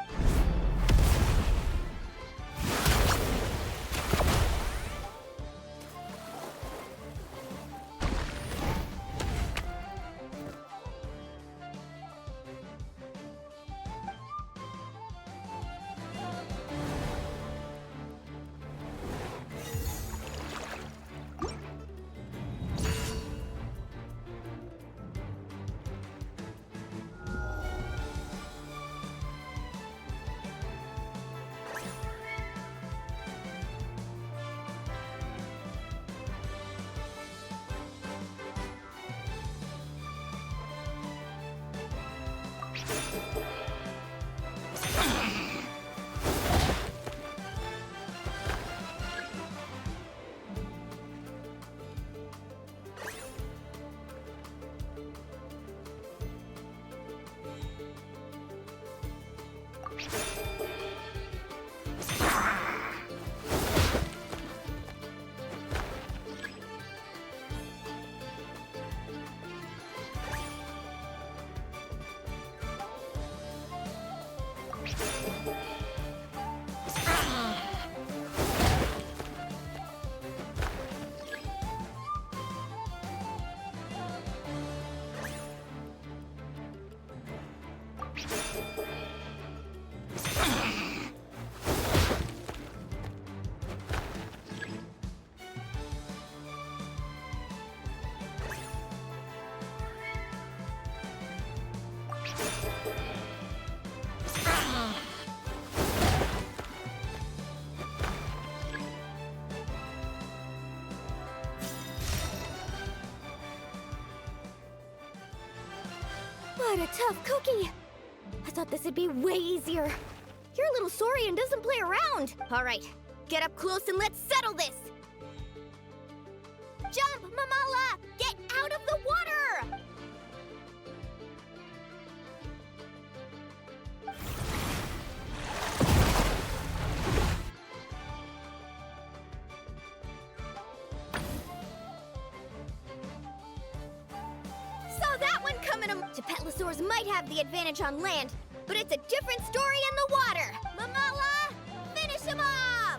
What a tough cookie! I thought this would be way easier. Your little Saurian doesn't play around. All right, get up close and let's settle this. Jump, Mamala! Get out of the water! Saw that one coming. Tepetlosaurs might have the advantage on land, but it's a different story in the water. Mamala, finish him off!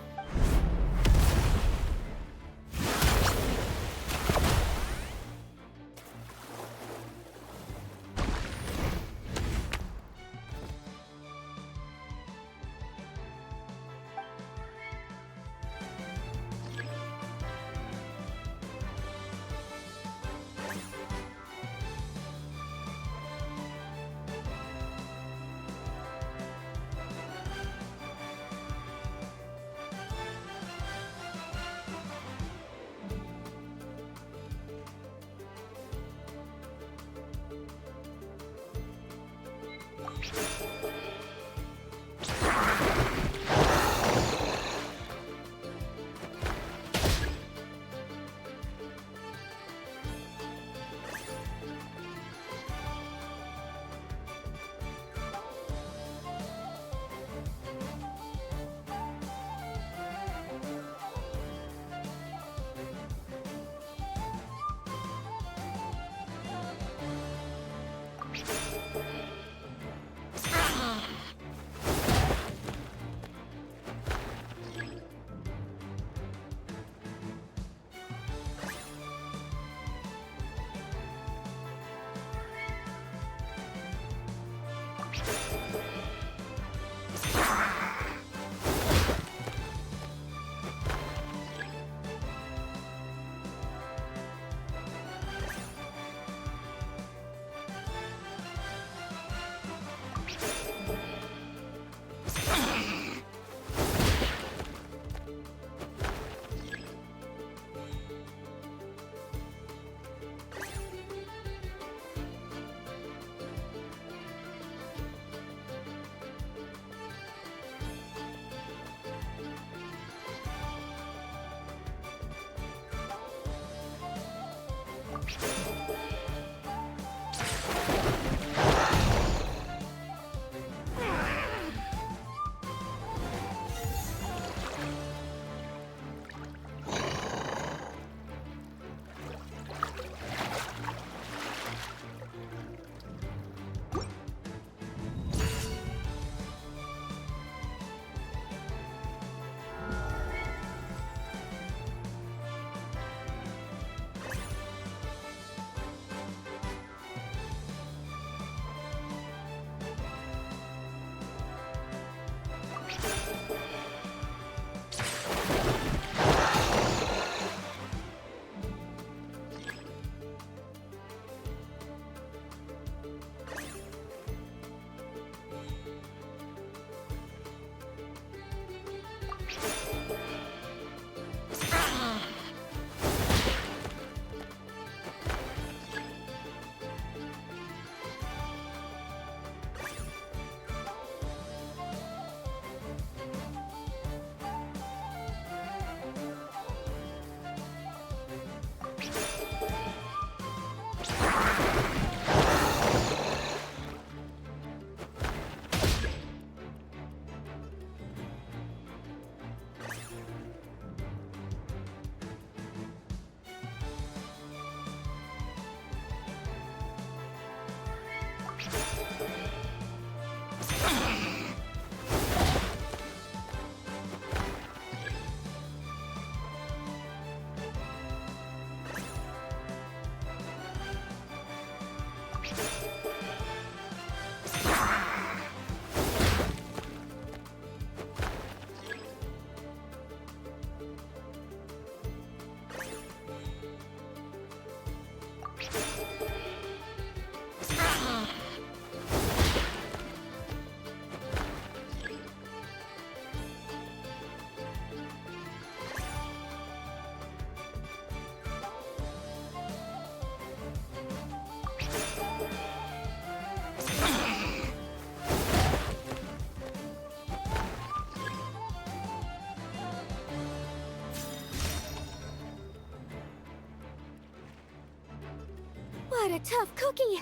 What a tough cookie!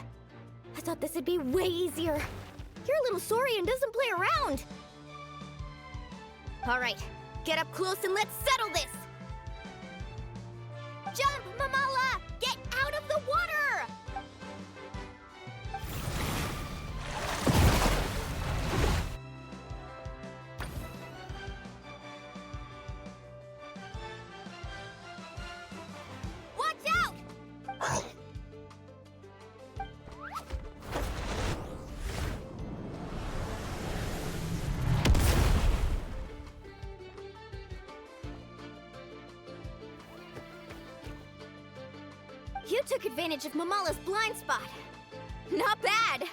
I thought this would be way easier. Your little Saurian doesn't play around. All right, get up close and let's settle this. Jump, Mamala! Get out of the water! Watch out! You took advantage of Mamala's blind spot. Not bad.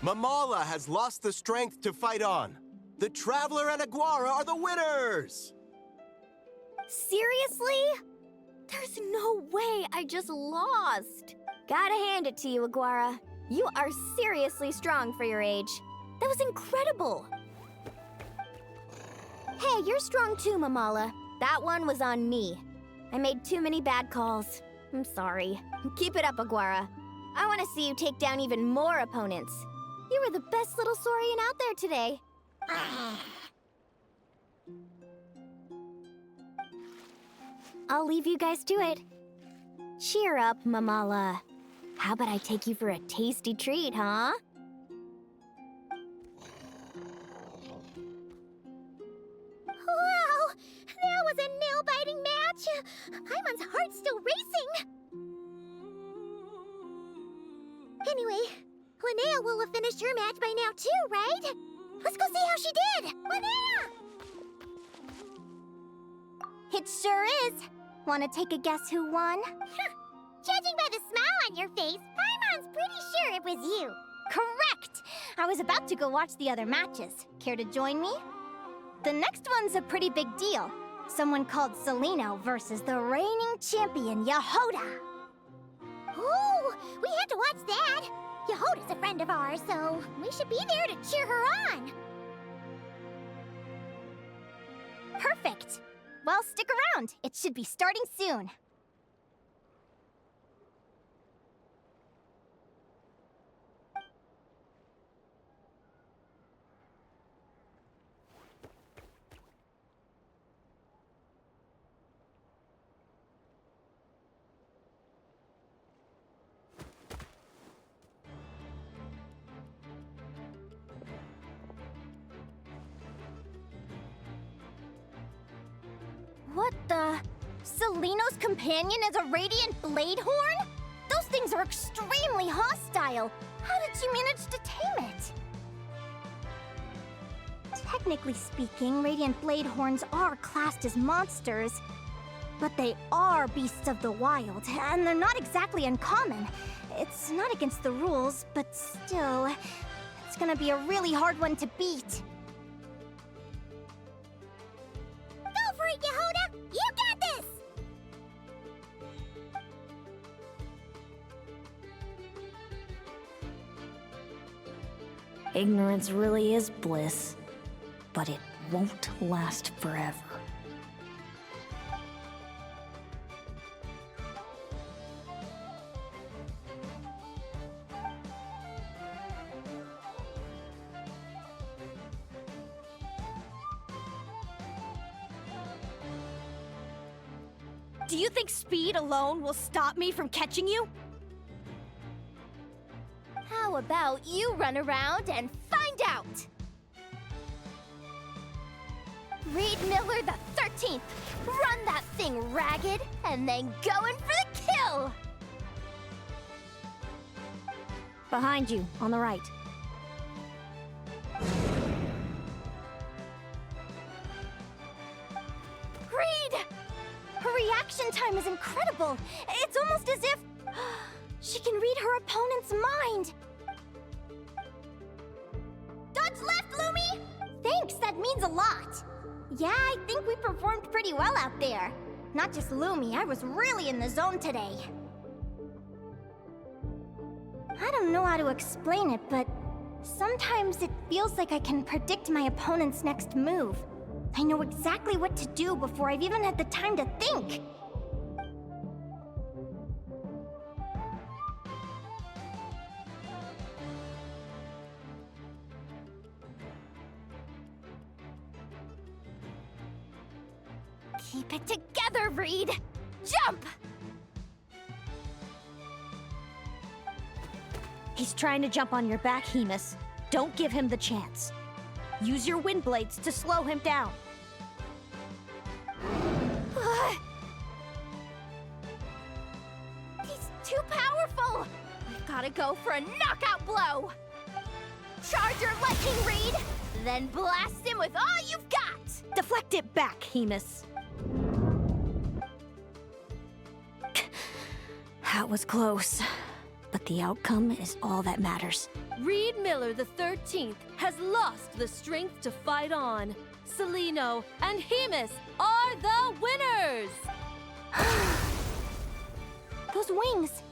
Mamala has lost the strength to fight on. The Traveler and Aguara are the winners! Seriously? There's no way I just lost. Gotta hand it to you, Aguara. You are seriously strong for your age. That was incredible. Hey, you're strong too, Mamala. That one was on me. I made too many bad calls. I'm sorry. Keep it up, Aguara. I want to see you take down even more opponents. You were the best little Saurian out there today. I'll leave you guys to it. Cheer up, Mamala. How about I take you for a tasty treat, huh? Wow! That was a nail-biting match! Paimon's heart's still racing! Anyway, Linnea will have finished her match by now too, right? Let's go see how she did! Linnea! It sure is. Want to take a guess who won? Judging by the smile on your face, Paimon's pretty sure it was you. Correct! I was about to go watch the other matches. Care to join me? The next one's a pretty big deal. Someone called Seleno versus the reigning champion, Yehoda. Ooh, we have to watch that. Yehoda's a friend of ours, so we should be there to cheer her on. Perfect. Well, stick around. It should be starting soon. What the? Seleno's companion is a radiant blade horn? Those things are extremely hostile. How did you manage to tame it? Technically speaking, radiant blade horns are classed as monsters. But they are beasts of the wild, and they're not exactly uncommon. It's not against the rules, but still, it's gonna be a really hard one to beat. Go for it, Yehoda! You got this! Ignorance really is bliss, but it won't last forever. Do you think speed alone will stop me from catching you? How about you run around and find out? Reed Miller the 13th, run that thing ragged and then go in for the kill! Behind you, on the right. Reed! Her reaction time is incredible. It's almost as if she can read her opponent's mind. Dodge left, Lumi! Thanks, that means a lot. Yeah, I think we performed pretty well out there. Not just Lumi, I was really in the zone today. I don't know how to explain it, but sometimes it feels like I can predict my opponent's next move. I know exactly what to do before I've even had the time to think. Keep it together, Reed! Jump! He's trying to jump on your back, Hemus. Don't give him the chance. Use your wind blades to slow him down. He's too powerful! We've gotta go for a knockout blow! Charge your lightning, Reed! Then blast him with all you've got! Deflect it back, Hemus. That was close, but the outcome is all that matters. Reed Miller the 13th has lost the strength to fight on. Celino and Hemus are the winners! Those wings!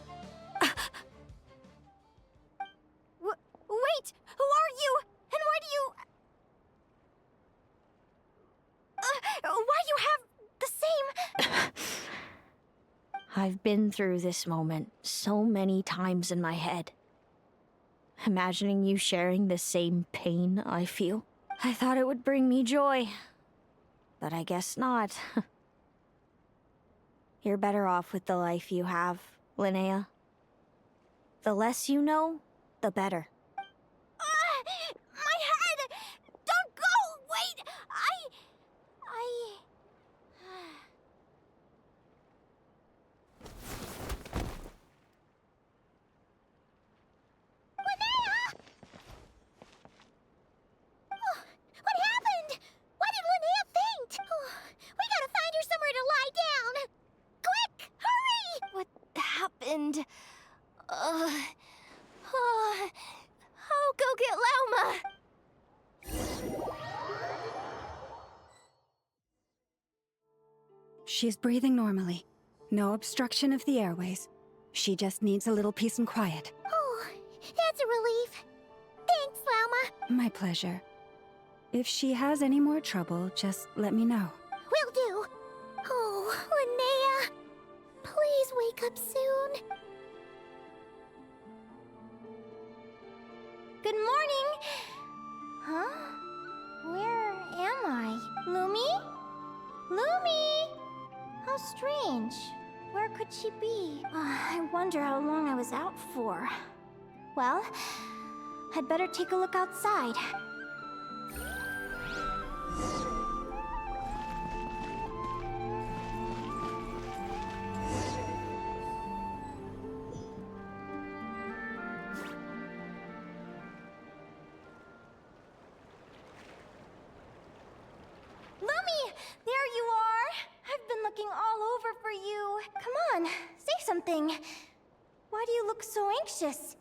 Wait! Who are you? And why do you... why do you have the same... I've been through this moment so many times in my head. Imagining you sharing the same pain I feel. I thought it would bring me joy, but I guess not. You're better off with the life you have, Linnea. The less you know, the better. My head! Don't go! Wait! Linnea! Oh, what happened? Why did Linnea faint? Oh, we gotta find her somewhere to lie down. Quick! Hurry! What happened? I'll go get Lauma. She's breathing normally. No obstruction of the airways. She just needs a little peace and quiet. Oh, that's a relief. Thanks, Lauma. My pleasure. If she has any more trouble, just let me know. Will do. Oh, Linnea. Please wake up soon. Good morning. Huh? Where am I? Lumi? Lumi! How strange. Where could she be? I wonder how long I was out for. Well, I'd better take a look outside. Lumi! There you are! I've been looking all over for you. Come on, say something. Why do you look so anxious?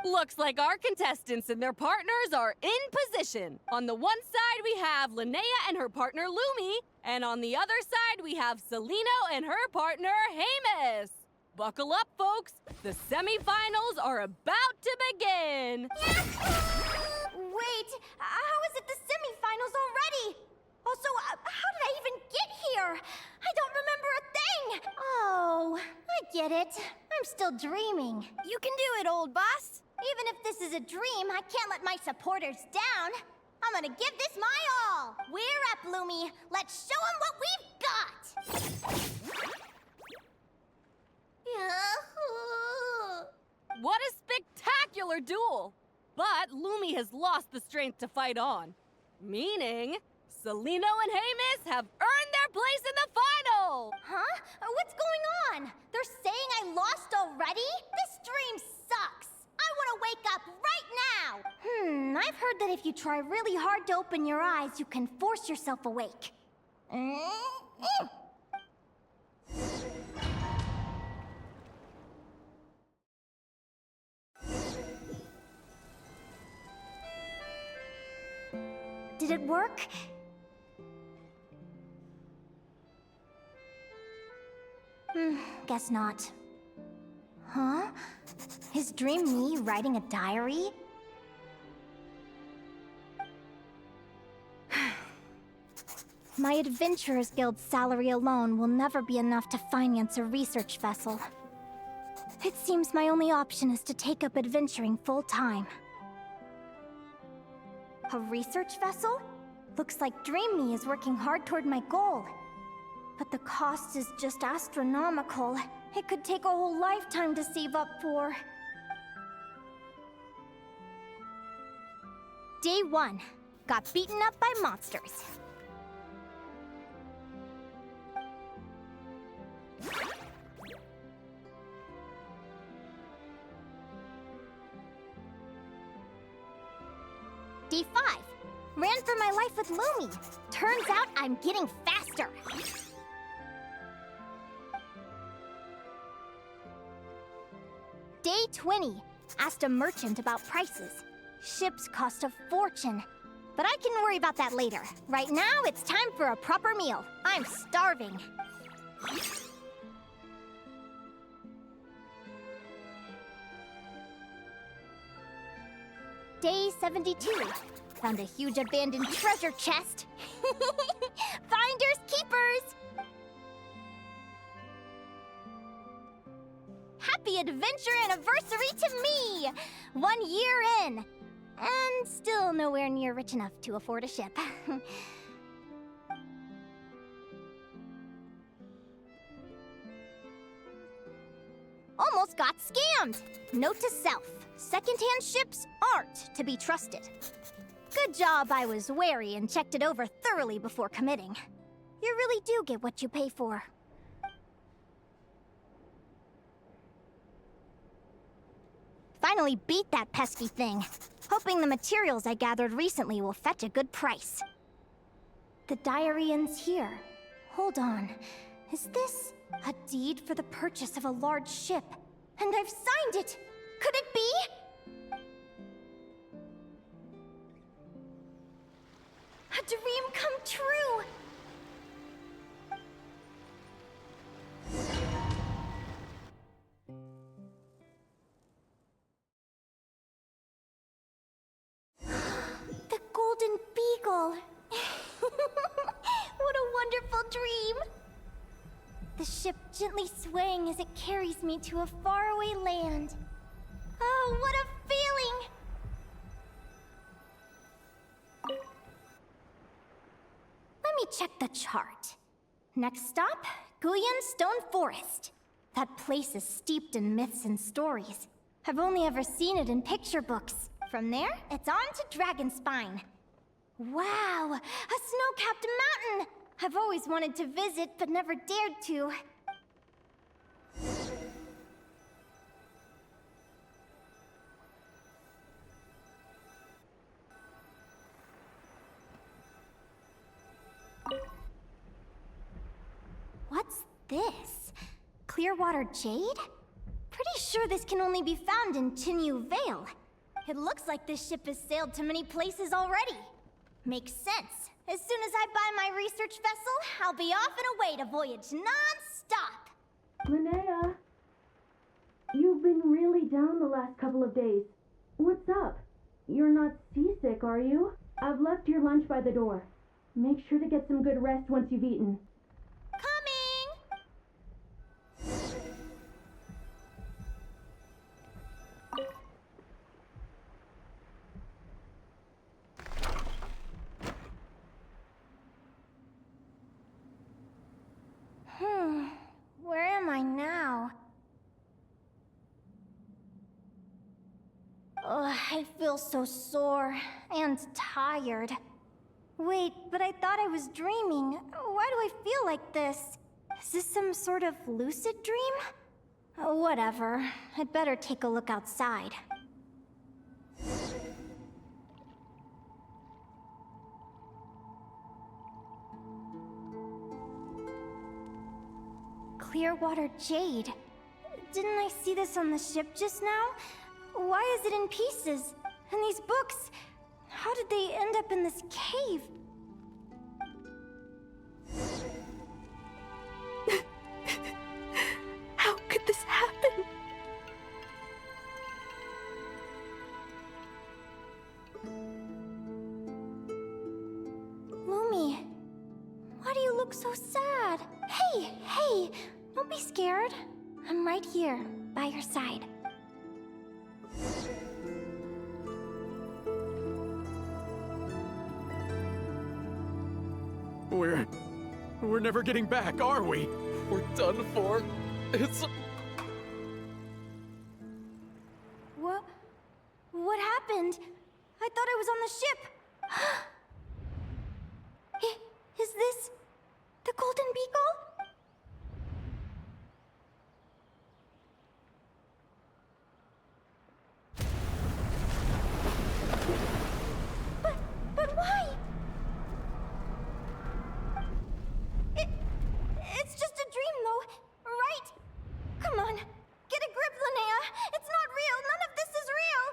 Looks like our contestants and their partners are in position. On the one side, we have Linnea and her partner Lumi, and on the other side, we have Celino and her partner Hemus. Buckle up, folks. The semifinals are about to begin. Wait, how is it the semifinals already? Also, how did I even get here? I don't remember a thing! Oh, I get it. I'm still dreaming. You can do it, old boss. Even if this is a dream, I can't let my supporters down. I'm gonna give this my all. We're up, Lumi. Let's show them what we've got. What a spectacular duel! But Lumi has lost the strength to fight on. Meaning, Celino and Hemus have earned their place in the final! Huh? What's going on? They're saying I lost already? This dream wake up right now! I've heard that if you try really hard to open your eyes, you can force yourself awake. Did it work? Guess not. Huh? Is Dream Me writing a diary? My Adventurers Guild salary alone will never be enough to finance a research vessel. It seems my only option is to take up adventuring full-time. A research vessel? Looks like Dream Me is working hard toward my goal. But the cost is just astronomical. It could take a whole lifetime to save up for. Day 1. Got beaten up by monsters. Day 5. Ran for my life with Lumi. Turns out I'm getting faster. Day 20. Asked a merchant about prices. Ships cost a fortune. But I can worry about that later. Right now, it's time for a proper meal. I'm starving. Day 72. Found a huge abandoned treasure chest. Finders keepers! Happy adventure anniversary to me! 1 year in. And still nowhere near rich enough to afford a ship. Almost got scammed! Note to self. Secondhand ships aren't to be trusted. Good job I was wary and checked it over thoroughly before committing. You really do get what you pay for. Finally beat that pesky thing. Hoping the materials I gathered recently will fetch a good price. The diary ends here. Hold on. Is this a deed for the purchase of a large ship? And I've signed it! Could it be? A dream come true! The Golden Beagle! What a wonderful dream! The ship gently swaying as it carries me to a faraway land. Oh, what a feeling! Let me check the chart. Next stop, Guyan Stone Forest. That place is steeped in myths and stories. I've only ever seen it in picture books. From there, it's on to Dragonspine. Wow, a snow-capped mountain! I've always wanted to visit, but never dared to. What's this? Clearwater jade? Pretty sure this can only be found in Chinyu Vale. It looks like this ship has sailed to many places already. Makes sense. As soon as I buy my research vessel, I'll be off and away to voyage non-stop. Linnea, you've been really down the last couple of days. What's up? You're not seasick, are you? I've left your lunch by the door. Make sure to get some good rest once you've eaten. Where am I now? Ugh, I feel so sore and tired. Wait, but I thought I was dreaming. Why do I feel like this? Is this some sort of lucid dream? Whatever. I'd better take a look outside. clear water jade. Didn't I see this on the ship just now? Why is it in pieces? And these books, how did they end up in this cave? How could this happen? Lumi, why do you look so sad? Hey, don't be scared. I'm right here, by your side. We're never getting back, are we? We're done for. It's... What happened? I thought I was on the ship. Is this the Golden Beagle? But why? It's just a dream, though, right? Come on, get a grip, Linnea. It's not real. None of this is real.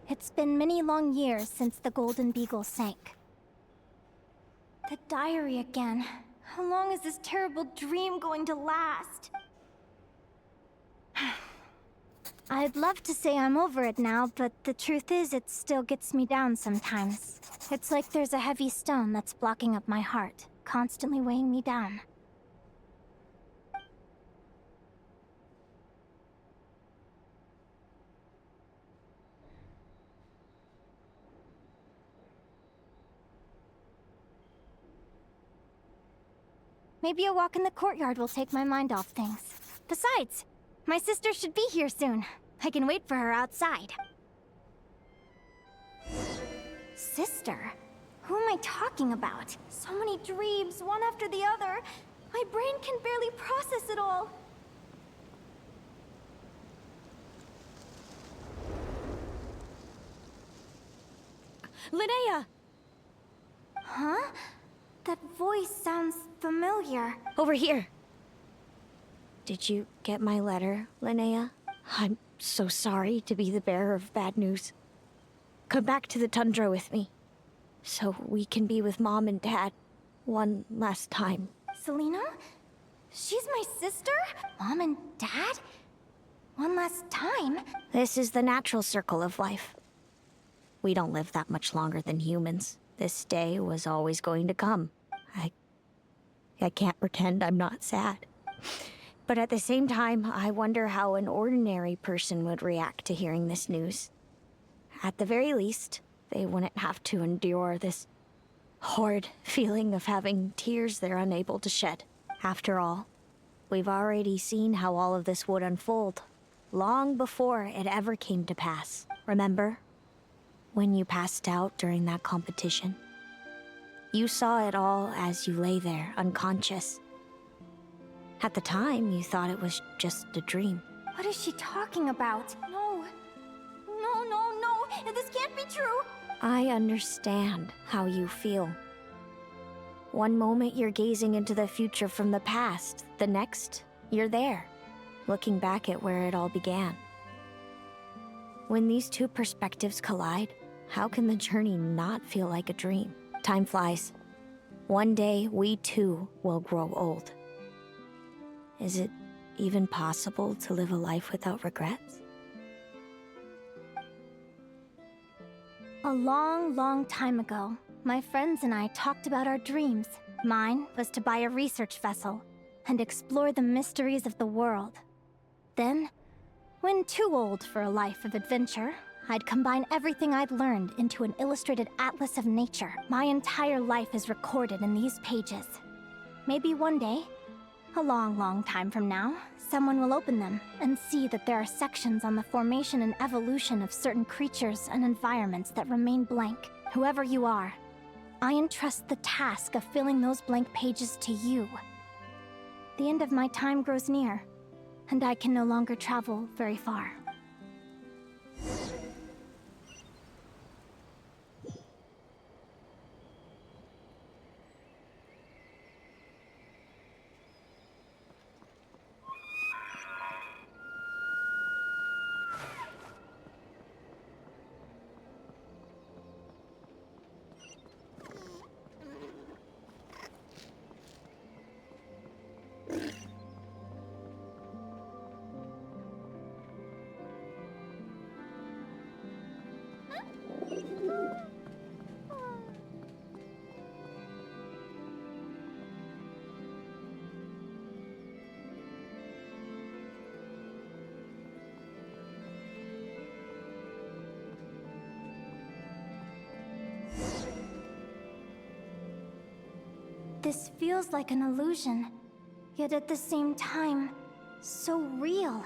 It's been many long years since the Golden Beagle sank. The diary again. How long is this terrible dream going to last? I'd love to say I'm over it now, but the truth is it still gets me down sometimes. It's like there's a heavy stone that's blocking up my heart, constantly weighing me down. Maybe a walk in the courtyard will take my mind off things. Besides, my sister should be here soon. I can wait for her outside. Sister? Who am I talking about? So many dreams, one after the other. My brain can barely process it all. Linnea! Huh? That voice sounds familiar. Over here. Did you get my letter, Linnea? I'm so sorry to be the bearer of bad news. Come back to the tundra with me, so we can be with Mom and Dad one last time. Selena? She's my sister? Mom and Dad? One last time? This is the natural circle of life. We don't live that much longer than humans. This day was always going to come. I can't pretend I'm not sad. But at the same time, I wonder how an ordinary person would react to hearing this news. At the very least, they wouldn't have to endure this horrid feeling of having tears they're unable to shed. After all, we've already seen how all of this would unfold, long before it ever came to pass. Remember? When you passed out during that competition? You saw it all as you lay there, unconscious. At the time, you thought it was just a dream. What is she talking about? No. This can't be true. I understand how you feel. One moment you're gazing into the future from the past, the next, you're there, looking back at where it all began. When these two perspectives collide, how can the journey not feel like a dream? Time flies. One day, we too will grow old. Is it even possible to live a life without regrets? A long, long time ago, my friends and I talked about our dreams. Mine was to buy a research vessel and explore the mysteries of the world. Then, when too old for a life of adventure, I'd combine everything I'd learned into an illustrated atlas of nature. My entire life is recorded in these pages. Maybe one day, a long, long time from now, someone will open them and see that there are sections on the formation and evolution of certain creatures and environments that remain blank. Whoever you are, I entrust the task of filling those blank pages to you. The end of my time grows near, and I can no longer travel very far. This feels like an illusion, yet at the same time, so real.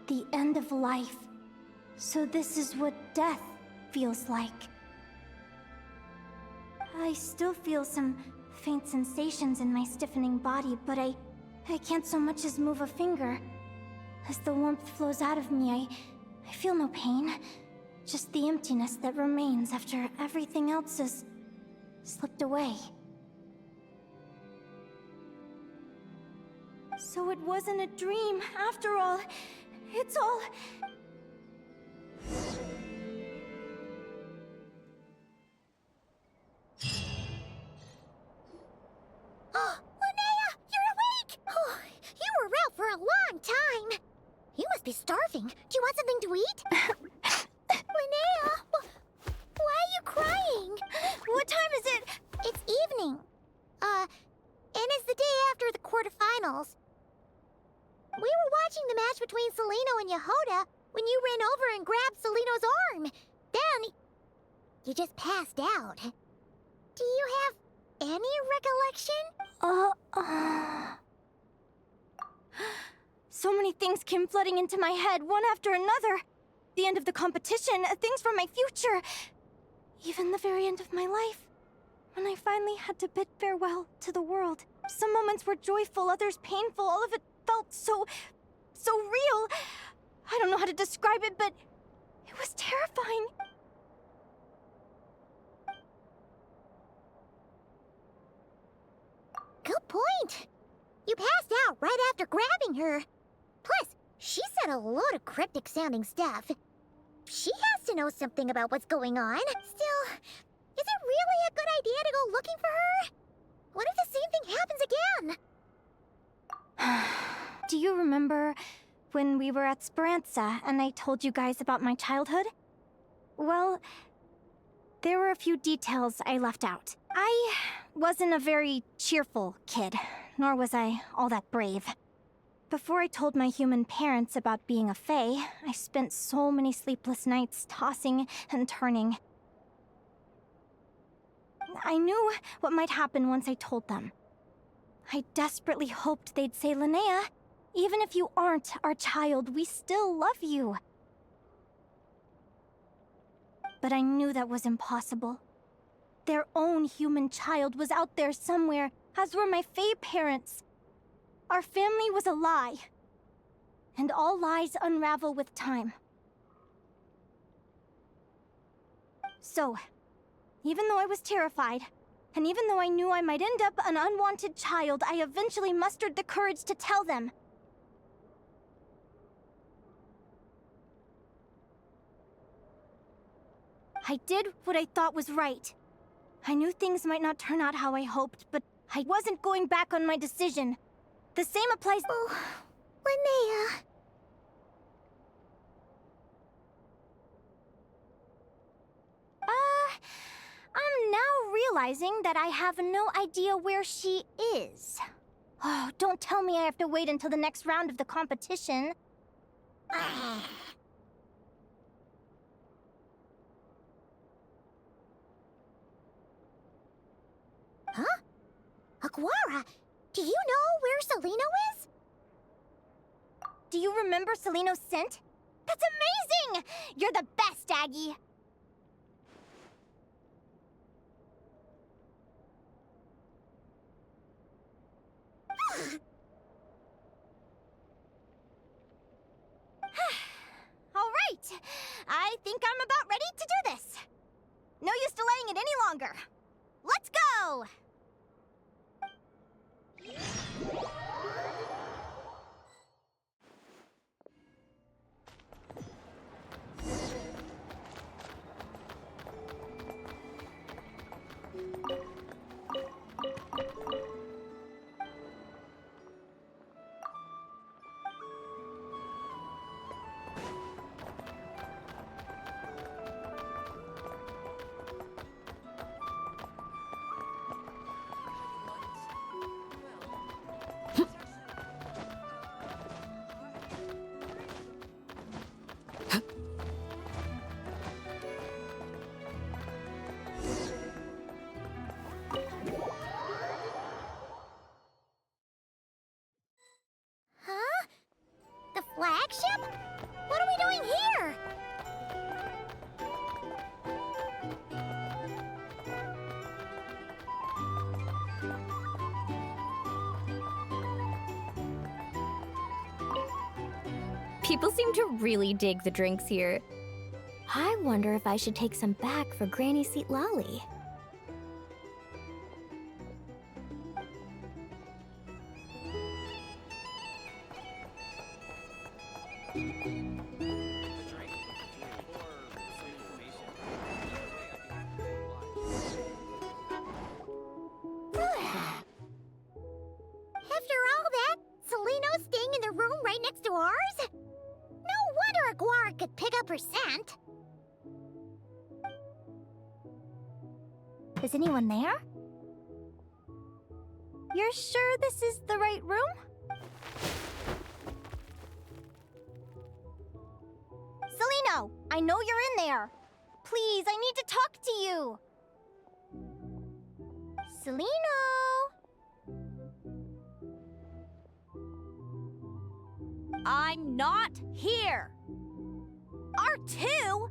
The end of life. So this is what death feels like. I still feel some faint sensations in my stiffening body, but I can't so much as move a finger. As the warmth flows out of me, I feel no pain. Just the emptiness that remains after everything else is slipped away. So it wasn't a dream, after all. It's all... Oh, Linnea! You're awake! Oh, you were out for a long time. You must be starving. Do you want something to eat? Linnea! Why are you crying? What time is it? It's evening. And it's the day after the quarterfinals. We were watching the match between Celino and Yehoda when you ran over and grabbed Celino's arm. Then, you just passed out. Do you have any recollection? So many things came flooding into my head, one after another. The end of the competition, things from my future. Even the very end of my life. When I finally had to bid farewell to the world. Some moments were joyful, others painful. All of it felt so real. I don't know how to describe it, but it was terrifying. Good point. You passed out right after grabbing her. Plus, she said a load of cryptic-sounding stuff. She has to know something about what's going on. Still, is it really a good idea to go looking for her? What if the same thing happens again? Do you remember when we were at Speranza and I told you guys about my childhood? Well, there were a few details I left out. I wasn't a very cheerful kid, nor was I all that brave. Before I told my human parents about being a fae, I spent so many sleepless nights tossing and turning. I knew what might happen once I told them. I desperately hoped they'd say, Linnea, even if you aren't our child, we still love you. But I knew that was impossible. Their own human child was out there somewhere, as were my fae parents. Our family was a lie. And all lies unravel with time. So, even though I was terrified, and even though I knew I might end up an unwanted child, I eventually mustered the courage to tell them. I did what I thought was right. I knew things might not turn out how I hoped, but I wasn't going back on my decision. The same applies— Oh, Linnea. I'm now realizing that I have no idea where she is. Oh, don't tell me I have to wait until the next round of the competition. Huh? Aguara, do you know where Celino is? Do you remember Celino's scent? That's amazing! You're the best, Aggie! All right! I think I'm about ready to do this. No use delaying it any longer. Let's go! flagship? What are we doing here? People seem to really dig the drinks here. I wonder if I should take some back for Granny Seat Lolly. After all that, Seleno's staying in the room right next to ours? No wonder Aguara could pick up her scent. Is anyone there? You're sure this is the right room? Seleno, I know you're in there. Please, I need to talk to you. Seleno? I'm not here. R2?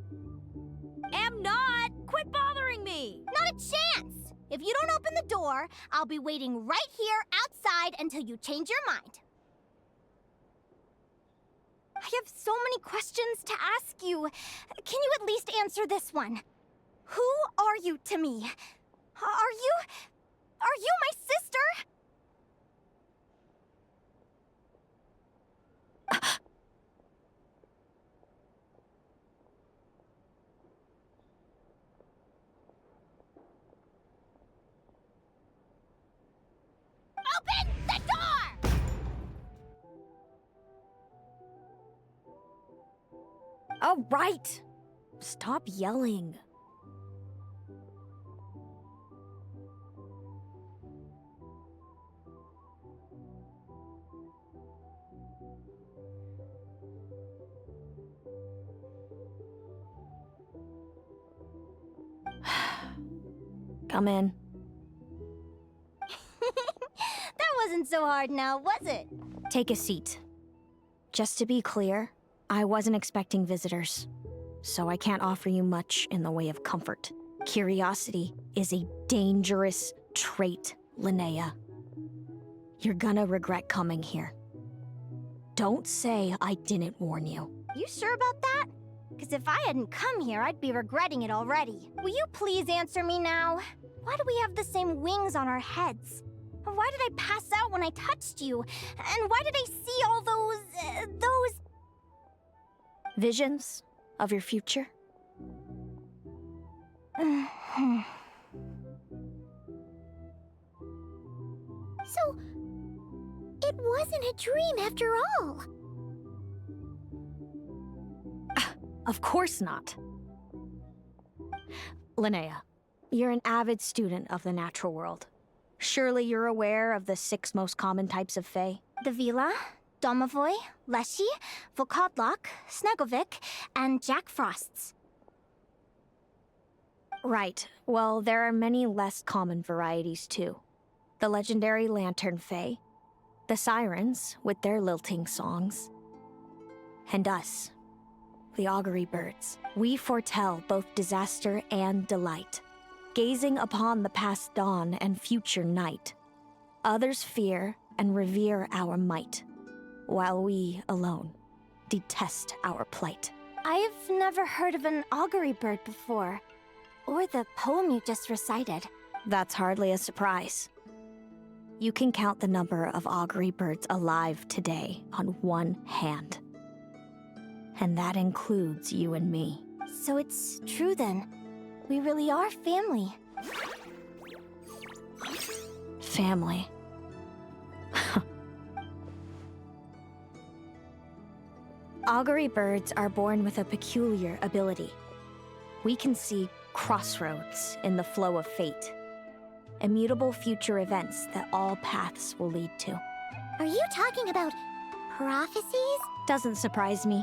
Am not. Quit bothering me. Not a chance. If you don't open the door, I'll be waiting right here outside until you change your mind. I have so many questions to ask you. Can you at least answer this one? Who are you to me? Are you my sister? Open the door! All right. Stop yelling. Come in. That wasn't so hard now, was it? Take a seat. Just to be clear, I wasn't expecting visitors, so I can't offer you much in the way of comfort. Curiosity is a dangerous trait, Linnea. You're gonna regret coming here. Don't say I didn't warn you. You sure about that? Because if I hadn't come here, I'd be regretting it already. Will you please answer me now? Why do we have the same wings on our heads? Why did I pass out when I touched you? And why did I see all those... Visions of your future? So, it wasn't a dream after all. Of course not. Linnea, you're an avid student of the natural world. Surely you're aware of the 6 most common types of Fae? The Vila, Domovoy, Leshy, Volkodlok, Snegovic, and Jack Frosts. Right. Well, there are many less common varieties too. The legendary Lantern Fae, the Sirens with their lilting songs, and us, the Augury Birds. We foretell both disaster and delight, gazing upon the past dawn and future night. Others fear and revere our might, while we alone detest our plight. I've never heard of an augury bird before, or the poem you just recited. That's hardly a surprise. You can count the number of augury birds alive today on one hand. And that includes you and me. So it's true then. We really are family. Family. Augury birds are born with a peculiar ability. We can see crossroads in the flow of fate. Immutable future events that all paths will lead to. Are you talking about prophecies? Doesn't surprise me.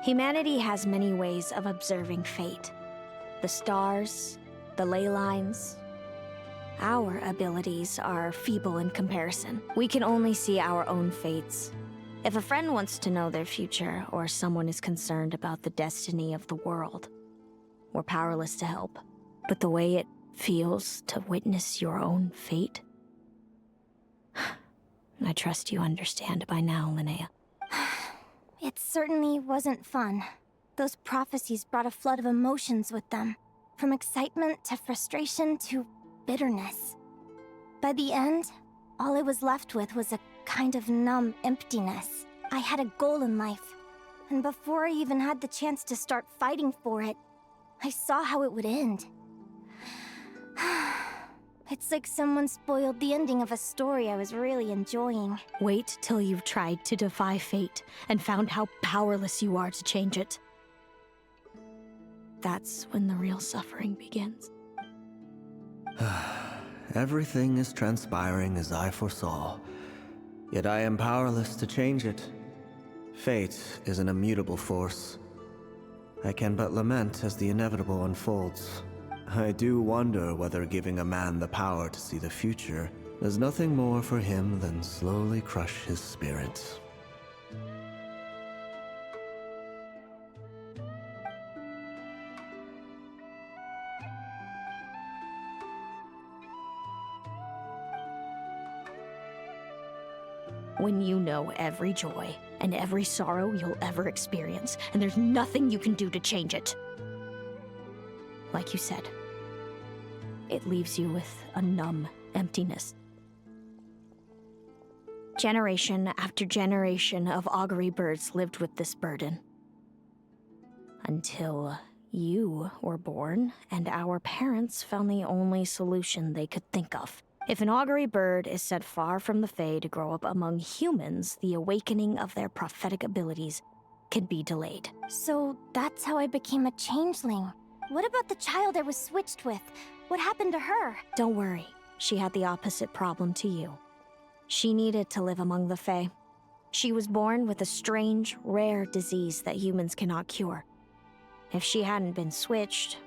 Humanity has many ways of observing fate. The stars, the ley lines. Our abilities are feeble in comparison. We can only see our own fates, If a friend wants to know their future, or someone is concerned about the destiny of the world, we're powerless to help. But the way it feels to witness your own fate, I trust you understand by now, Linnea. It certainly wasn't fun. Those prophecies brought a flood of emotions with them. From excitement to frustration to bitterness. By the end, all I was left with was a kind of numb emptiness. I had a goal in life, and before I even had the chance to start fighting for it, I saw how it would end. It's like someone spoiled the ending of a story I was really enjoying. Wait till you've tried to defy fate and found how powerless you are to change it. That's when the real suffering begins. Everything is transpiring as I foresaw, yet I am powerless to change it. Fate is an immutable force. I can but lament as the inevitable unfolds. I do wonder whether giving a man the power to see the future does nothing more for him than slowly crush his spirit. When you know every joy and every sorrow you'll ever experience, and there's nothing you can do to change it. Like you said, it leaves you with a numb emptiness. Generation after generation of augury birds lived with this burden. Until you were born, and our parents found the only solution they could think of. If an augury bird is sent far from the Fae to grow up among humans, the awakening of their prophetic abilities can be delayed. So that's how I became a changeling. What about the child I was switched with? What happened to her? Don't worry, she had the opposite problem to you. She needed to live among the Fae. She was born with a strange, rare disease that humans cannot cure. If she hadn't been switched,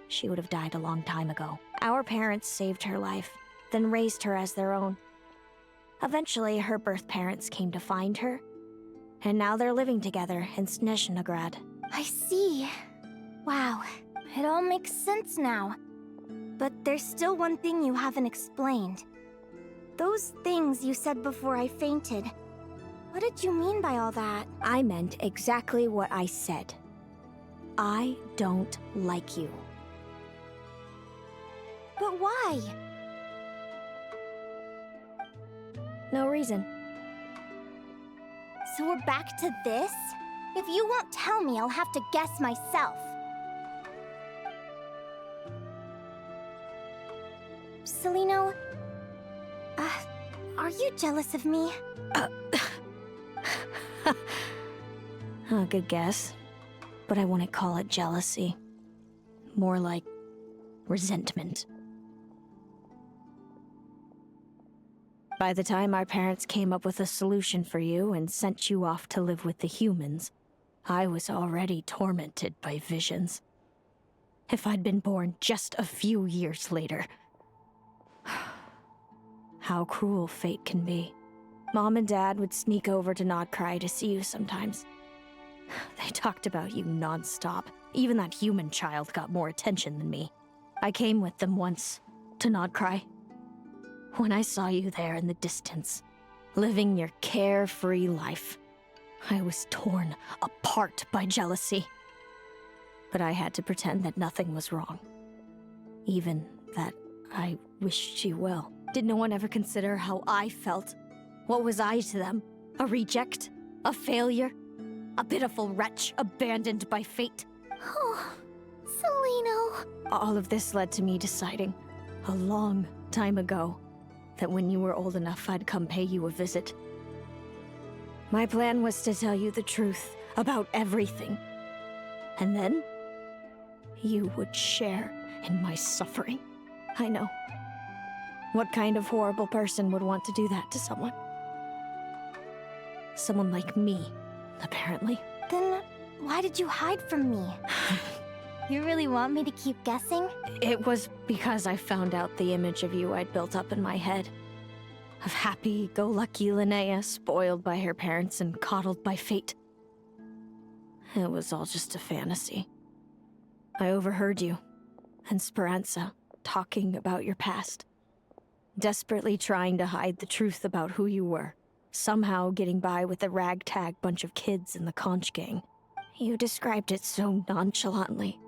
she would have died a long time ago. Our parents saved her life, then raised her as their own. Eventually, her birth parents came to find her, and now they're living together in Snezhnegrad. I see. Wow, it all makes sense now. But there's still one thing you haven't explained. Those things you said before I fainted. What did you mean by all that? I meant exactly what I said. I don't like you. But why? No reason. So we're back to this? If you won't tell me, I'll have to guess myself. Celino, are you jealous of me? Good guess. But I wouldn't call it jealousy. More like resentment. By the time our parents came up with a solution for you and sent you off to live with the humans, I was already tormented by visions. If I'd been born just a few years later. How cruel fate can be. Mom and Dad would sneak over to Nodcry to see you sometimes. They talked about you non-stop. Even that human child got more attention than me. I came with them once, to Nodcry. When I saw you there in the distance, living your carefree life, I was torn apart by jealousy. But I had to pretend that nothing was wrong. Even that I wished you well. Did no one ever consider how I felt? What was I to them? A reject? A failure? A pitiful wretch abandoned by fate? Oh, Celino. All of this led to me deciding, a long time ago, that when you were old enough, I'd come pay you a visit. My plan was to tell you the truth about everything. And then, you would share in my suffering. I know. What kind of horrible person would want to do that to someone? Someone like me, apparently. Then, why did you hide from me? You really want me to keep guessing? It was because I found out the image of you I'd built up in my head. of happy-go-lucky Linnea spoiled by her parents and coddled by fate. It was all just a fantasy. I overheard you and Speranza talking about your past, desperately trying to hide the truth about who you were, somehow getting by with a ragtag bunch of kids in the conch gang. You described it so nonchalantly,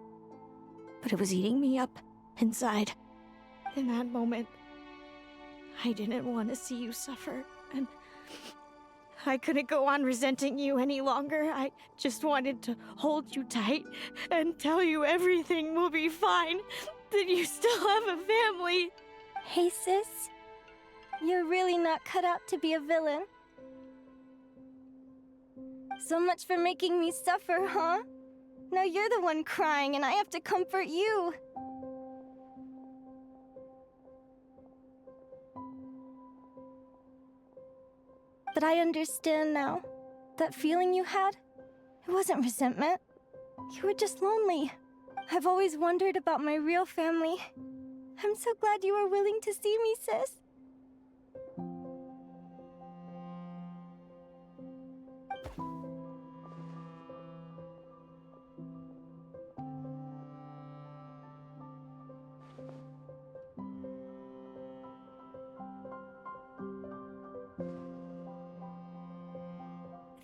but it was eating me up inside. In that moment, I didn't want to see you suffer, and I couldn't go on resenting you any longer. I just wanted to hold you tight and tell you everything will be fine, that you still have a family. Hey, sis. You're really not cut out to be a villain. So much for making me suffer, huh? Now you're the one crying and I have to comfort you. But I understand now. That feeling you had, it wasn't resentment. You were just lonely. I've always wondered about my real family. I'm so glad you were willing to see me, sis.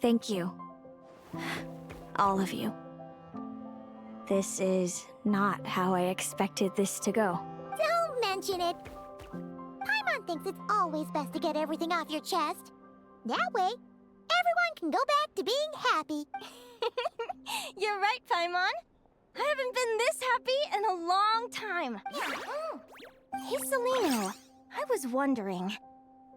Thank you. All of you. This is not how I expected this to go. Don't mention it. Paimon thinks it's always best to get everything off your chest. That way, everyone can go back to being happy. You're right, Paimon. I haven't been this happy in a long time. Hey, Seleno. I was wondering,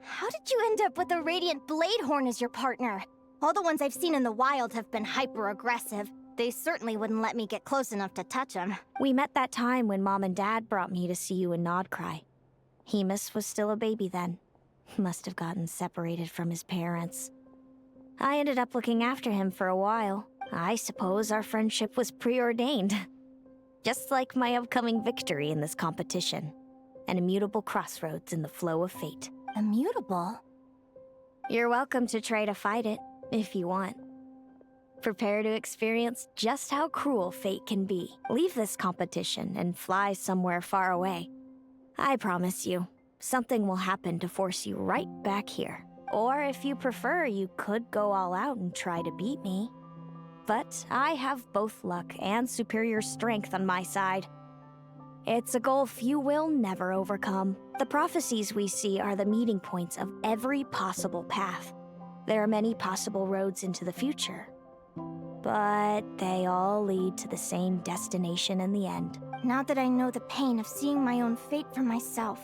how did you end up with a Radiant Bladehorn as your partner? All the ones I've seen in the wild have been hyper-aggressive. They certainly wouldn't let me get close enough to touch them. We met that time when Mom and Dad brought me to see you in Nodcry. Hemus was still a baby then. Must have gotten separated from his parents. I ended up looking after him for a while. I suppose our friendship was preordained. Just like my upcoming victory in this competition. An immutable crossroads in the flow of fate. Immutable? You're welcome to try to fight it, if you want. Prepare to experience just how cruel fate can be. Leave this competition and fly somewhere far away. I promise you, something will happen to force you right back here. Or if you prefer, you could go all out and try to beat me. But I have both luck and superior strength on my side. It's a gulf you will never overcome. The prophecies we see are the meeting points of every possible path. There are many possible roads into the future, but they all lead to the same destination in the end. Now that I know the pain of seeing my own fate for myself,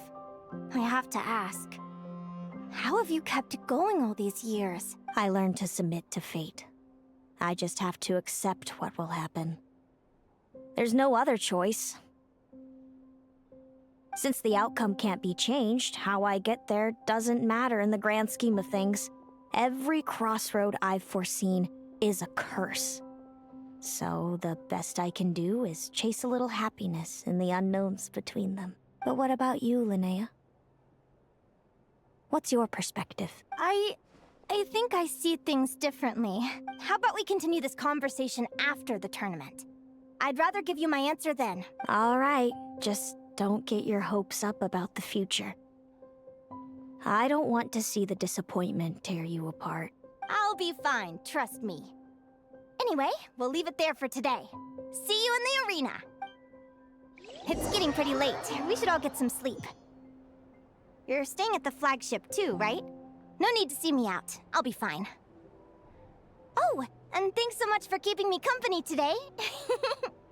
I have to ask, how have you kept it going all these years? I learned to submit to fate. I just have to accept what will happen. There's no other choice. Since the outcome can't be changed, how I get there doesn't matter in the grand scheme of things. Every crossroad I've foreseen is a curse. So the best I can do is chase a little happiness in the unknowns between them. But what about you, Linnea? What's your perspective? I think I see things differently. How about we continue this conversation after the tournament? I'd rather give you my answer then. All right, just don't get your hopes up about the future. I don't want to see the disappointment tear you apart. I'll be fine, trust me. Anyway, we'll leave it there for today. See you in the arena! It's getting pretty late. We should all get some sleep. You're staying at the flagship too, right? No need to see me out. I'll be fine. Oh, and thanks so much for keeping me company today.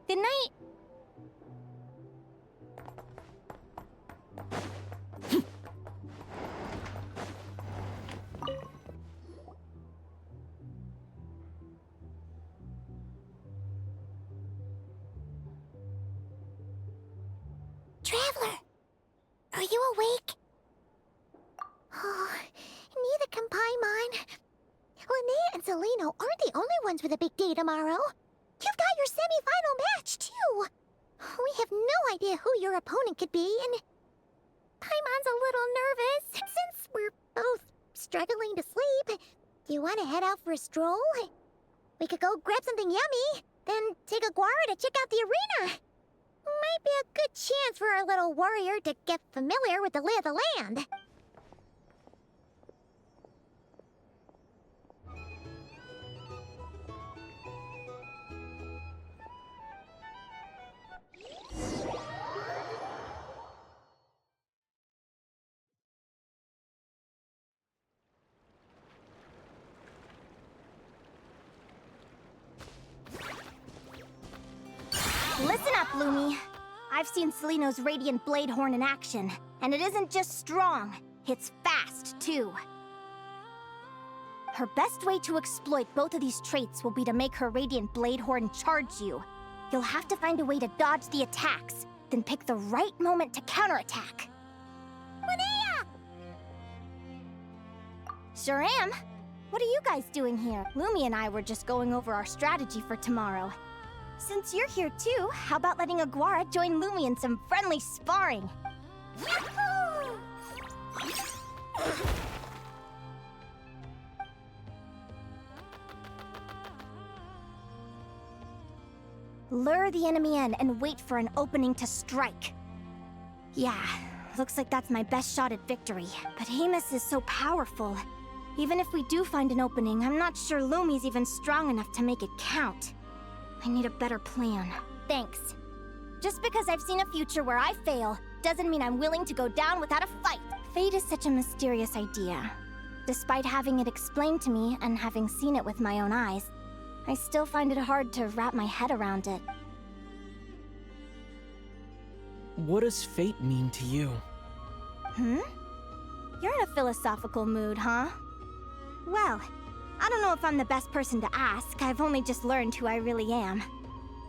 Good night. Traveler, are you awake? Oh, neither can Paimon. Linnea and Seleno aren't the only ones with a big day tomorrow. You've got your semi-final match, too. We have no idea who your opponent could be, and Paimon's a little nervous. Since we're both struggling to sleep, do you want to head out for a stroll? We could go grab something yummy, then take a guara to check out the arena. Might be a good chance for our little warrior to get familiar with the lay of the land. Listen up, Lumi. I've seen Seleno's Radiant Blade Horn in action, and it isn't just strong, it's fast, too. Her best way to exploit both of these traits will be to make her Radiant Blade Horn charge you. You'll have to find a way to dodge the attacks, then pick the right moment to counterattack. Linnea! Sure am. What are you guys doing here? Lumi and I were just going over our strategy for tomorrow. Since you're here too, how about letting Aguara join Lumi in some friendly sparring? Yahoo! Lure the enemy in and wait for an opening to strike. Yeah, looks like that's my best shot at victory. But Amos is so powerful. Even if we do find an opening, I'm not sure Lumi's even strong enough to make it count. I need a better plan. Thanks. Just because I've seen a future where I fail, doesn't mean I'm willing to go down without a fight. Fate is such a mysterious idea. Despite having it explained to me and having seen it with my own eyes, I still find it hard to wrap my head around it. What does fate mean to you? You're in a philosophical mood, huh? Well, I don't know if I'm the best person to ask. I've only just learned who I really am.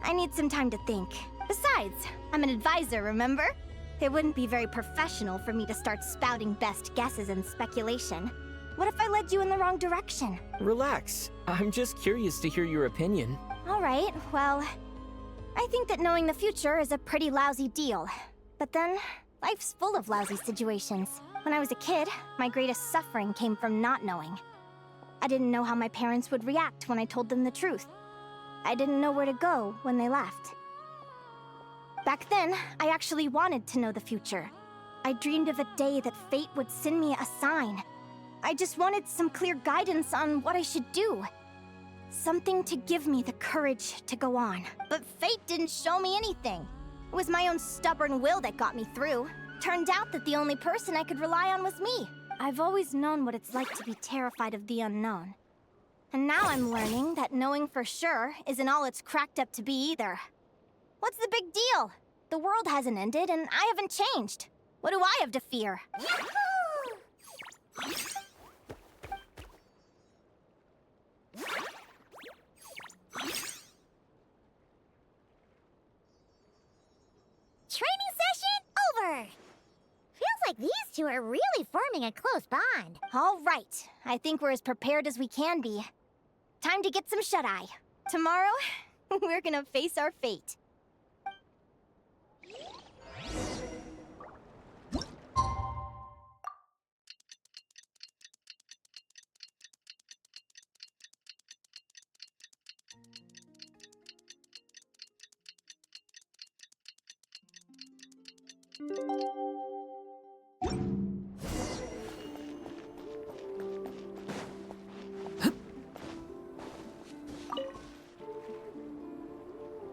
I need some time to think. Besides, I'm an advisor, remember? It wouldn't be very professional for me to start spouting best guesses and speculation. What if I led you in the wrong direction? Relax. I'm just curious to hear your opinion. All right, well, I think that knowing the future is a pretty lousy deal. But then, life's full of lousy situations. When I was a kid, my greatest suffering came from not knowing. I didn't know how my parents would react when I told them the truth. I didn't know where to go when they left. Back then, I actually wanted to know the future. I dreamed of a day that fate would send me a sign. I just wanted some clear guidance on what I should do. Something to give me the courage to go on. But fate didn't show me anything. It was my own stubborn will that got me through. Turned out that the only person I could rely on was me. I've always known what it's like to be terrified of the unknown. And now I'm learning that knowing for sure isn't all it's cracked up to be either. What's the big deal? The world hasn't ended and I haven't changed. What do I have to fear? Yahoo! Training session over! Feels like these two are really forming a close bond. All right. I think we're as prepared as we can be. Time to get some shut-eye. Tomorrow, we're gonna face our fate.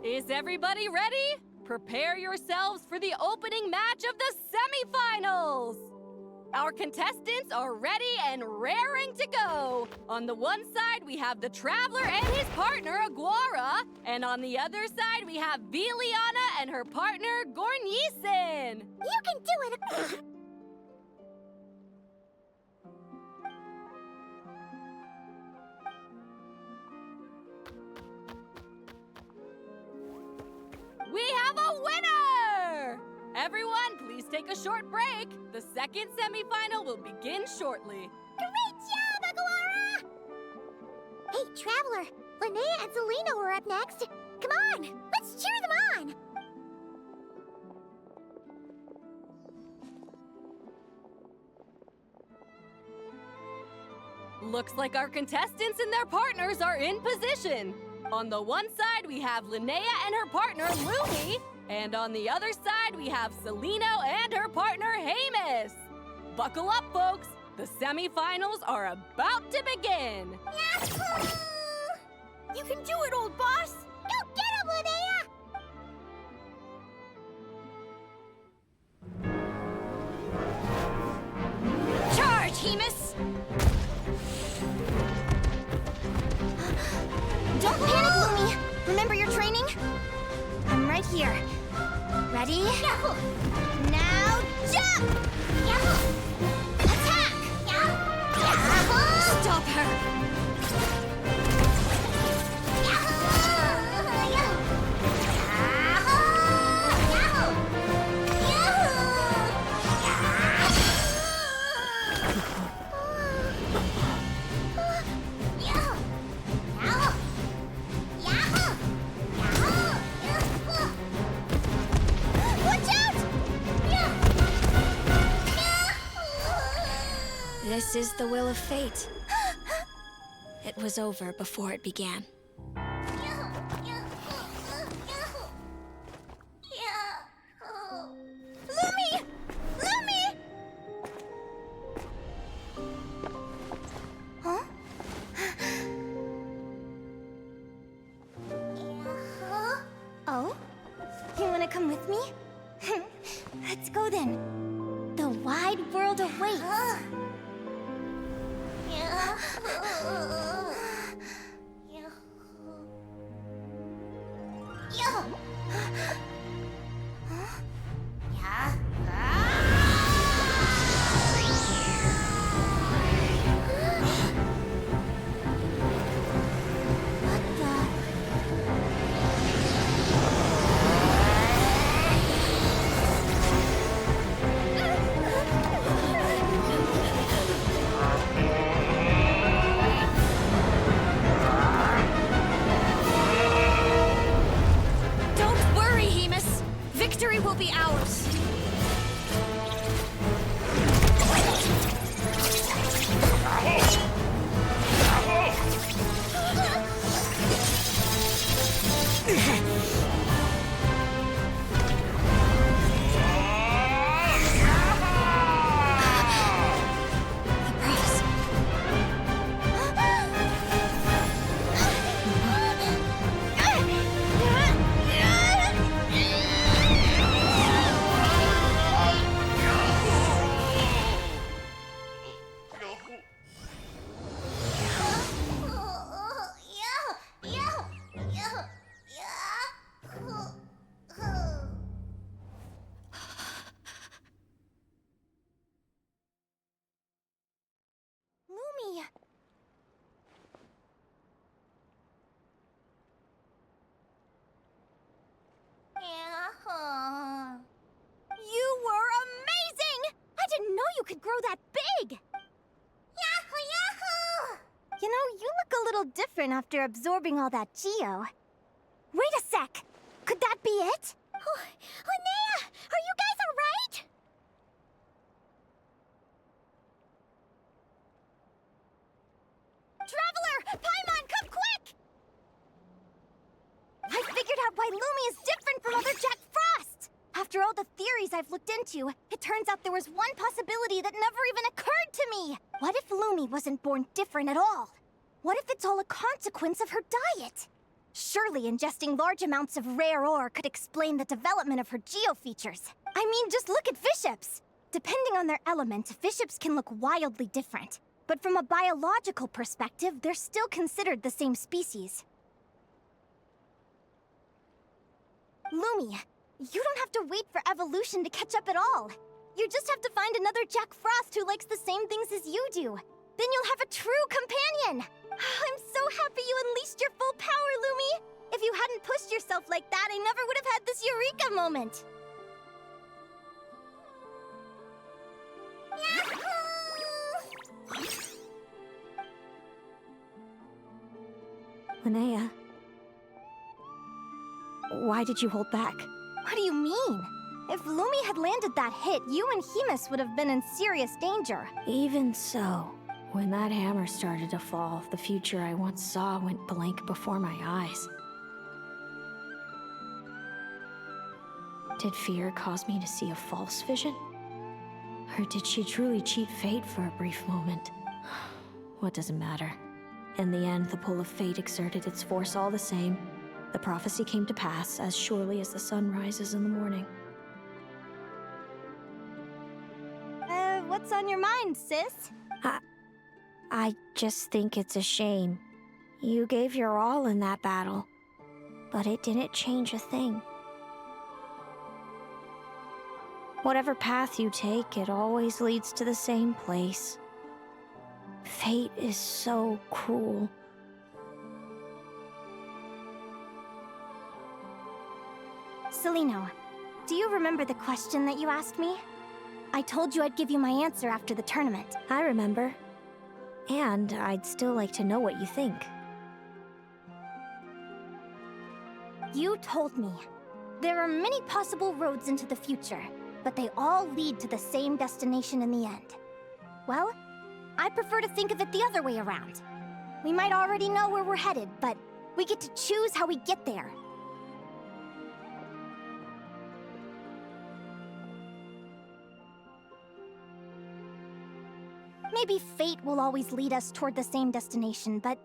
Is everybody ready? Prepare yourselves for the opening match of the semifinals! Our contestants are ready and raring to go. On the one side, we have the Traveler and his partner, Aguara. And on the other side, we have Viliana and her partner, Gornisen. You can do it! We have a winner! Everyone, please take a short break. The second semifinal will begin shortly. Great job, Aguara! Hey, Traveler, Linnea and Selena are up next. Come on, let's cheer them on! Looks like our contestants and their partners are in position. On the one side, we have Linnea and her partner, Lumi. And on the other side, we have Celino and her partner, Hamus. Buckle up, folks. The semifinals are about to begin. Yahoo! You can do it, old boss! Go get him, Linnea! Charge, Hamus! Don't panic, Lumi. Remember your training? I'm right here. Ready? Yahoo! Now jump! Yahoo! Attack! Yahoo! Stop her! This is the will of fate. It was over before it began. Lumi! Lumi! Huh? Oh? You wanna come with me? Let's go then. The wide world awaits. Victory will be ours. You were amazing! I didn't know you could grow that big! Yahoo! Yahoo! You know, you look a little different after absorbing all that Geo. Wait a sec! Could that be it? Oh, Linnea! Are you guys alright? Traveler! Paimon, come quick! I figured out why Lumi is different from other Jack Frost! After all the theories I've looked into, it turns out there was one possibility that never even occurred to me! What if Lumi wasn't born different at all? What if it's all a consequence of her diet? Surely ingesting large amounts of rare ore could explain the development of her geo-features. I mean, just look at Viships! Depending on their element, Viships can look wildly different. But from a biological perspective, they're still considered the same species. Lumi, you don't have to wait for evolution to catch up at all. You just have to find another Jack Frost who likes the same things as you do. Then you'll have a true companion! I'm so happy you unleashed your full power, Lumi! If you hadn't pushed yourself like that, I never would have had this eureka moment! Linnea, why did you hold back? What do you mean? If Lumi had landed that hit, you and Hamus would have been in serious danger. Even so, When that hammer started to fall, the future I once saw went blank before my eyes. Did fear cause me to see a false vision? Or did she truly cheat fate for a brief moment? What does it matter? In the end, the pull of fate exerted its force all the same. The prophecy came to pass as surely as the sun rises in the morning. What's on your mind, sis? I just think it's a shame. You gave your all in that battle, but it didn't change a thing. Whatever path you take, it always leads to the same place. Fate is so cruel. Celino, do you remember the question that you asked me? I told you I'd give you my answer after the tournament. I remember. And I'd still like to know what you think. You told me there are many possible roads into the future, but they all lead to the same destination in the end. Well, I prefer to think of it the other way around. We might already know where we're headed, but we get to choose how we get there. Maybe fate will always lead us toward the same destination, but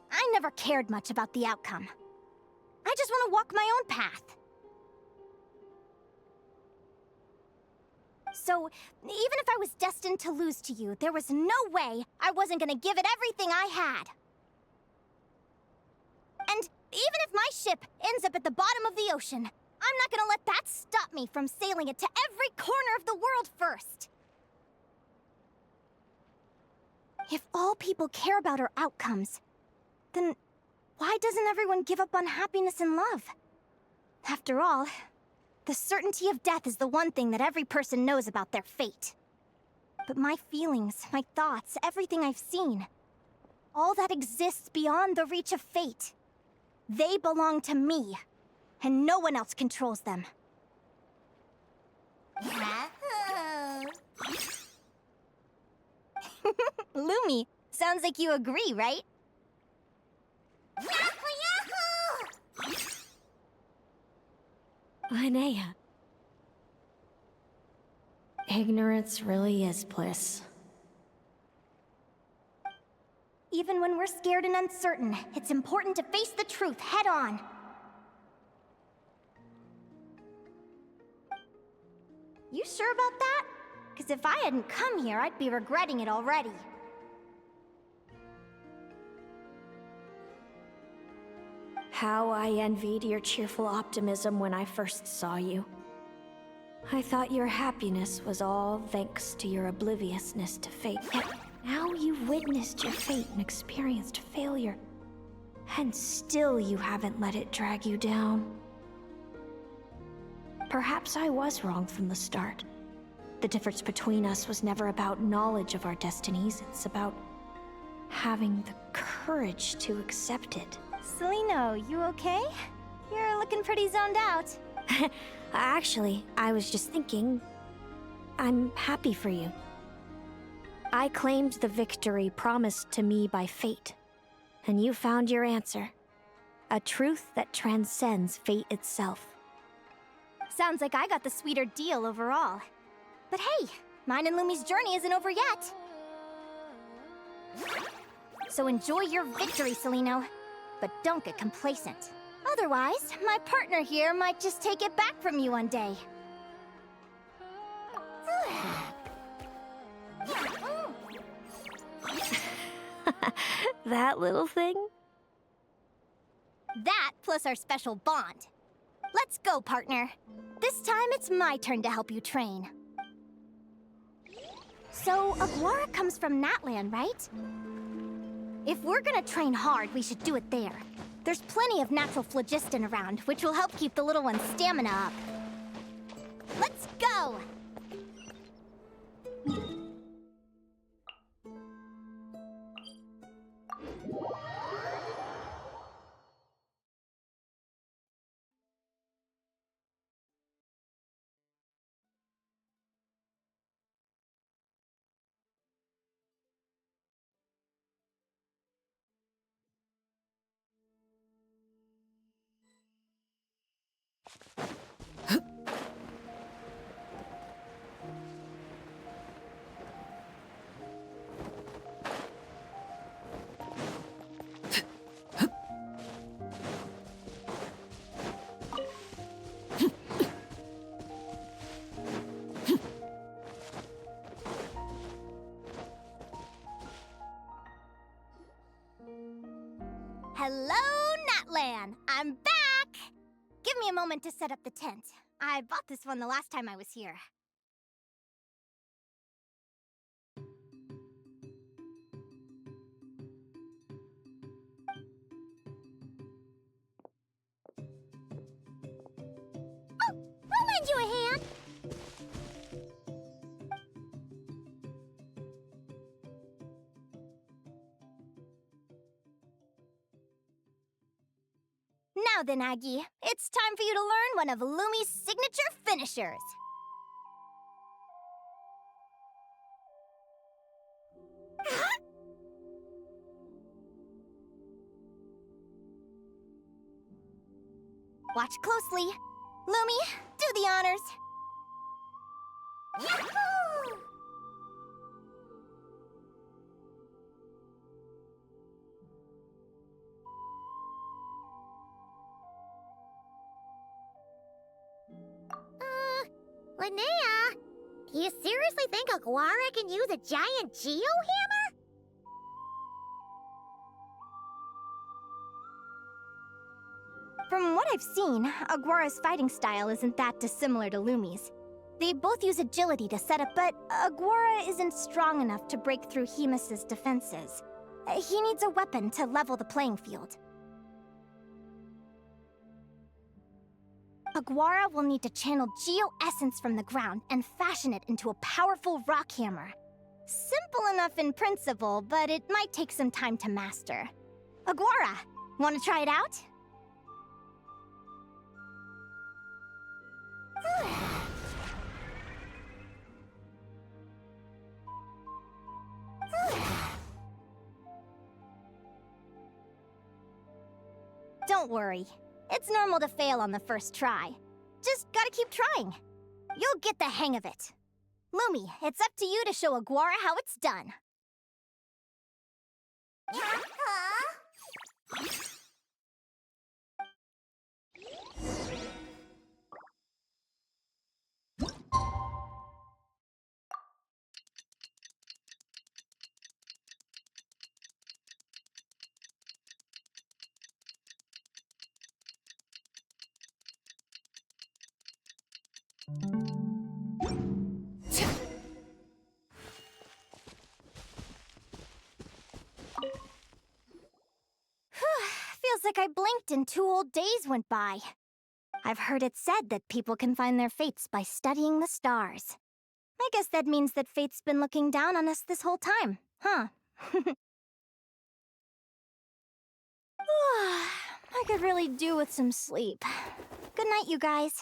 I never cared much about the outcome. I just want to walk my own path. So, even if I was destined to lose to you, there was no way I wasn't gonna give it everything I had. And even if my ship ends up at the bottom of the ocean, I'm not gonna let that stop me from sailing it to every corner of the world first. If all people care about are outcomes, then why doesn't everyone give up on happiness and love? After all, the certainty of death is the one thing that every person knows about their fate. But my feelings, my thoughts, everything I've seen, all that exists beyond the reach of fate, they belong to me, and no one else controls them. Lumi, sounds like you agree, right? Linnea. Ignorance really is bliss. Even when we're scared and uncertain, it's important to face the truth head on. You sure about that? Because if I hadn't come here, I'd be regretting it already. How I envied your cheerful optimism when I first saw you. I thought your happiness was all thanks to your obliviousness to fate. Yet now you've witnessed your fate and experienced failure. And still you haven't let it drag you down. Perhaps I was wrong from the start. The difference between us was never about knowledge of our destinies. It's about having the courage to accept it. Celino, you okay? You're looking pretty zoned out. Actually, I was just thinking, I'm happy for you. I claimed the victory promised to me by fate, and you found your answer. A truth that transcends fate itself. Sounds like I got the sweeter deal overall. But hey, mine and Lumi's journey isn't over yet. So enjoy your victory, Celino. But don't get complacent. Otherwise, my partner here might just take it back from you one day. That little thing? That plus our special bond. Let's go, partner. This time it's my turn to help you train. So, Aguara comes from Natland, right? If we're gonna train hard, we should do it there. There's plenty of natural phlogiston around, which will help keep the little one's stamina up. Let's go! Give me a moment to set up the tent. I bought this one the last time I was here. Oh, I'll lend you a hand. Now then, Aggie, it's time for you to learn one of Lumi's signature finishers. Watch closely. Lumi, do the honors. Yahoo! Linnea, do you seriously think Aguara can use a giant geohammer? From what I've seen, Aguara's fighting style isn't that dissimilar to Lumi's. They both use agility to set up, but Aguara isn't strong enough to break through Hemus's defenses. He needs a weapon to level the playing field. Aguara will need to channel geo-essence from the ground and fashion it into a powerful rock hammer. Simple enough in principle, but it might take some time to master. Aguara, want to try it out? Don't worry. It's normal to fail on the first try. Just gotta keep trying. You'll get the hang of it. Lumi, it's up to you to show Aguara how it's done. Feels like I blinked and 2 whole days went by. I've heard it said that people can find their fates by studying the stars. I guess that means that fate's been looking down on us this whole time, huh? I could really do with some sleep. Good night, you guys.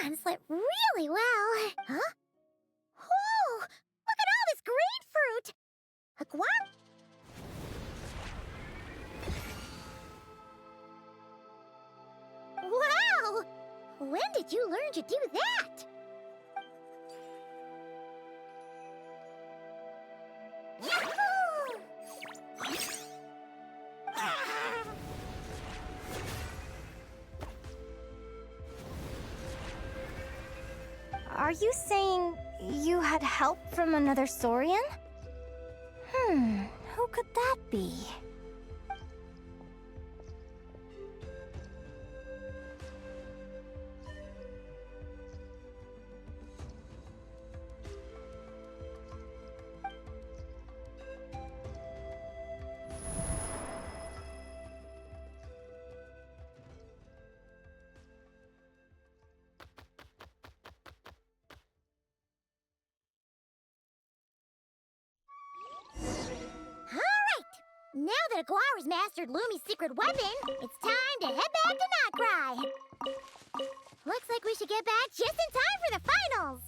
Paimon slept really well. Huh? Whoa! Look at all this grapefruit! Aguara? Wow! When did you learn to do that? Yahoo! Are you saying you had help from another Saurian? Who could that be? that Aguara's mastered Lumi's secret weapon, it's time to head back to Notcry. Looks like we should get back just in time for the finals.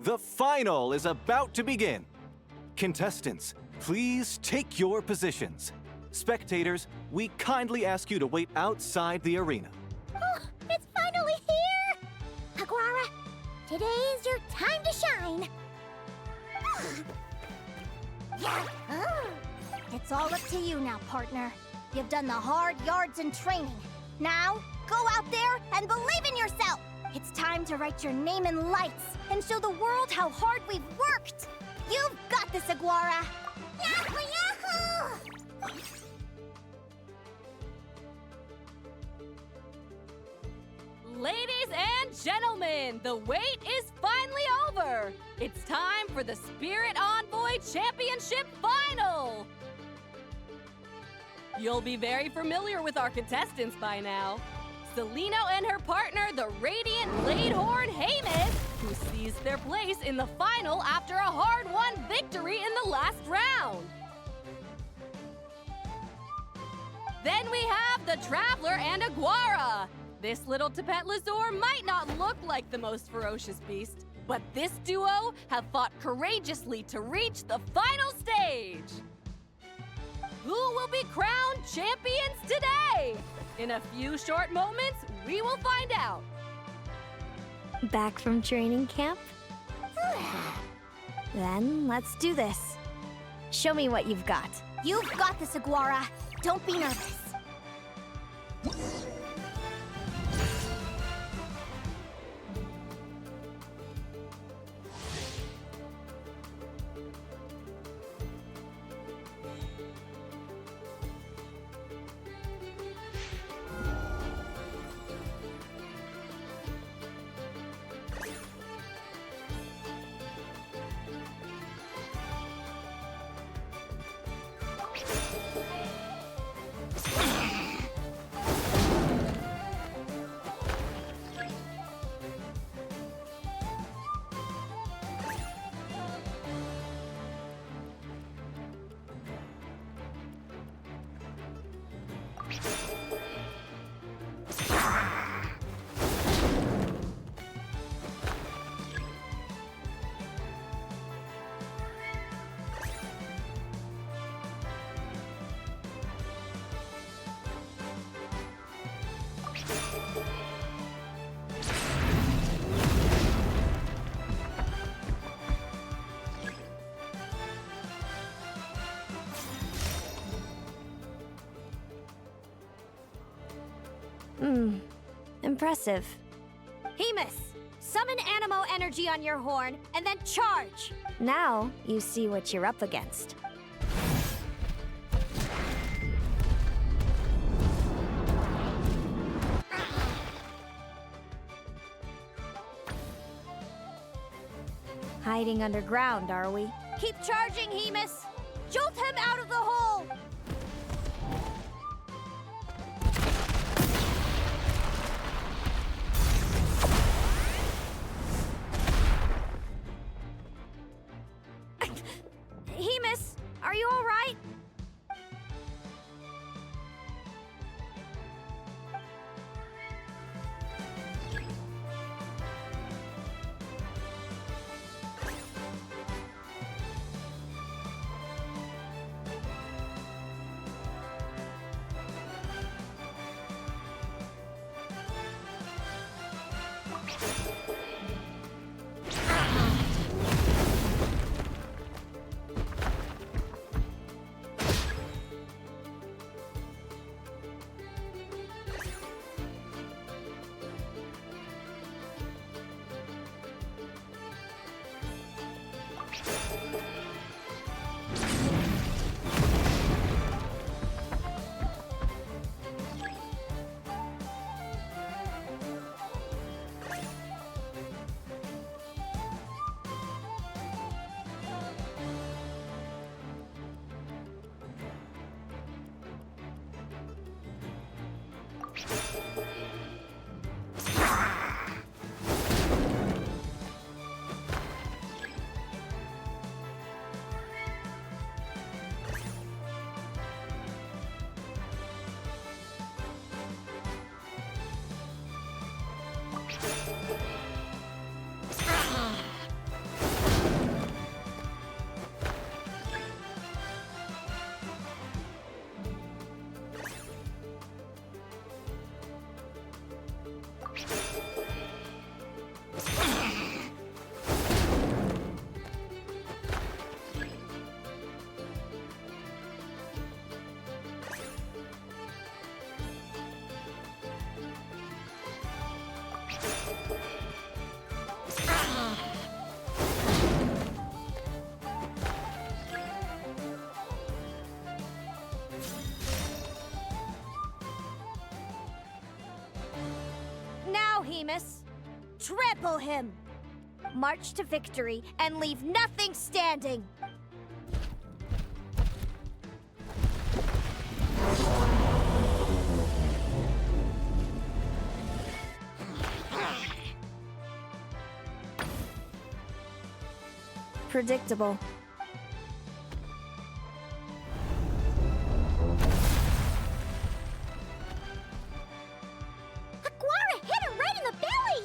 The final is about to begin. Contestants, please take your positions. Spectators, we kindly ask you to wait outside the arena. Oh, it's finally here! Aguara, today's your time to shine. It's all up to you now, partner. You've done the hard yards in training. Now, go out there and believe in yourself! It's time to write your name in lights and show the world how hard we've worked! You've got this, Aguara! Yahoo, yahoo! Ladies and gentlemen, the wait is finally over. It's time for the Spirit Envoy Championship Final. You'll be very familiar with our contestants by now. Celino and her partner, the Radiant Bladehorn Haymis, who seized their place in the final after a hard-won victory in the last round. Then we have the Traveler and Aguara. This little Tepet Lazur might not look like the most ferocious beast, but this duo have fought courageously to reach the final stage. Who will be crowned champions today? In a few short moments, we will find out. Back from training camp? Then let's do this. Show me what you've got. You've got this, Aguara. Don't be nervous. Impressive. Haymis, summon Animo energy on your horn, and then charge! Now you see what you're up against. Hiding underground, are we? Keep charging, Haymis! Jolt him out of the hole! Haymis, are you all right? Now, Hemus, trample him! March to victory and leave nothing standing! Predictable. Aguara hit him right in the belly!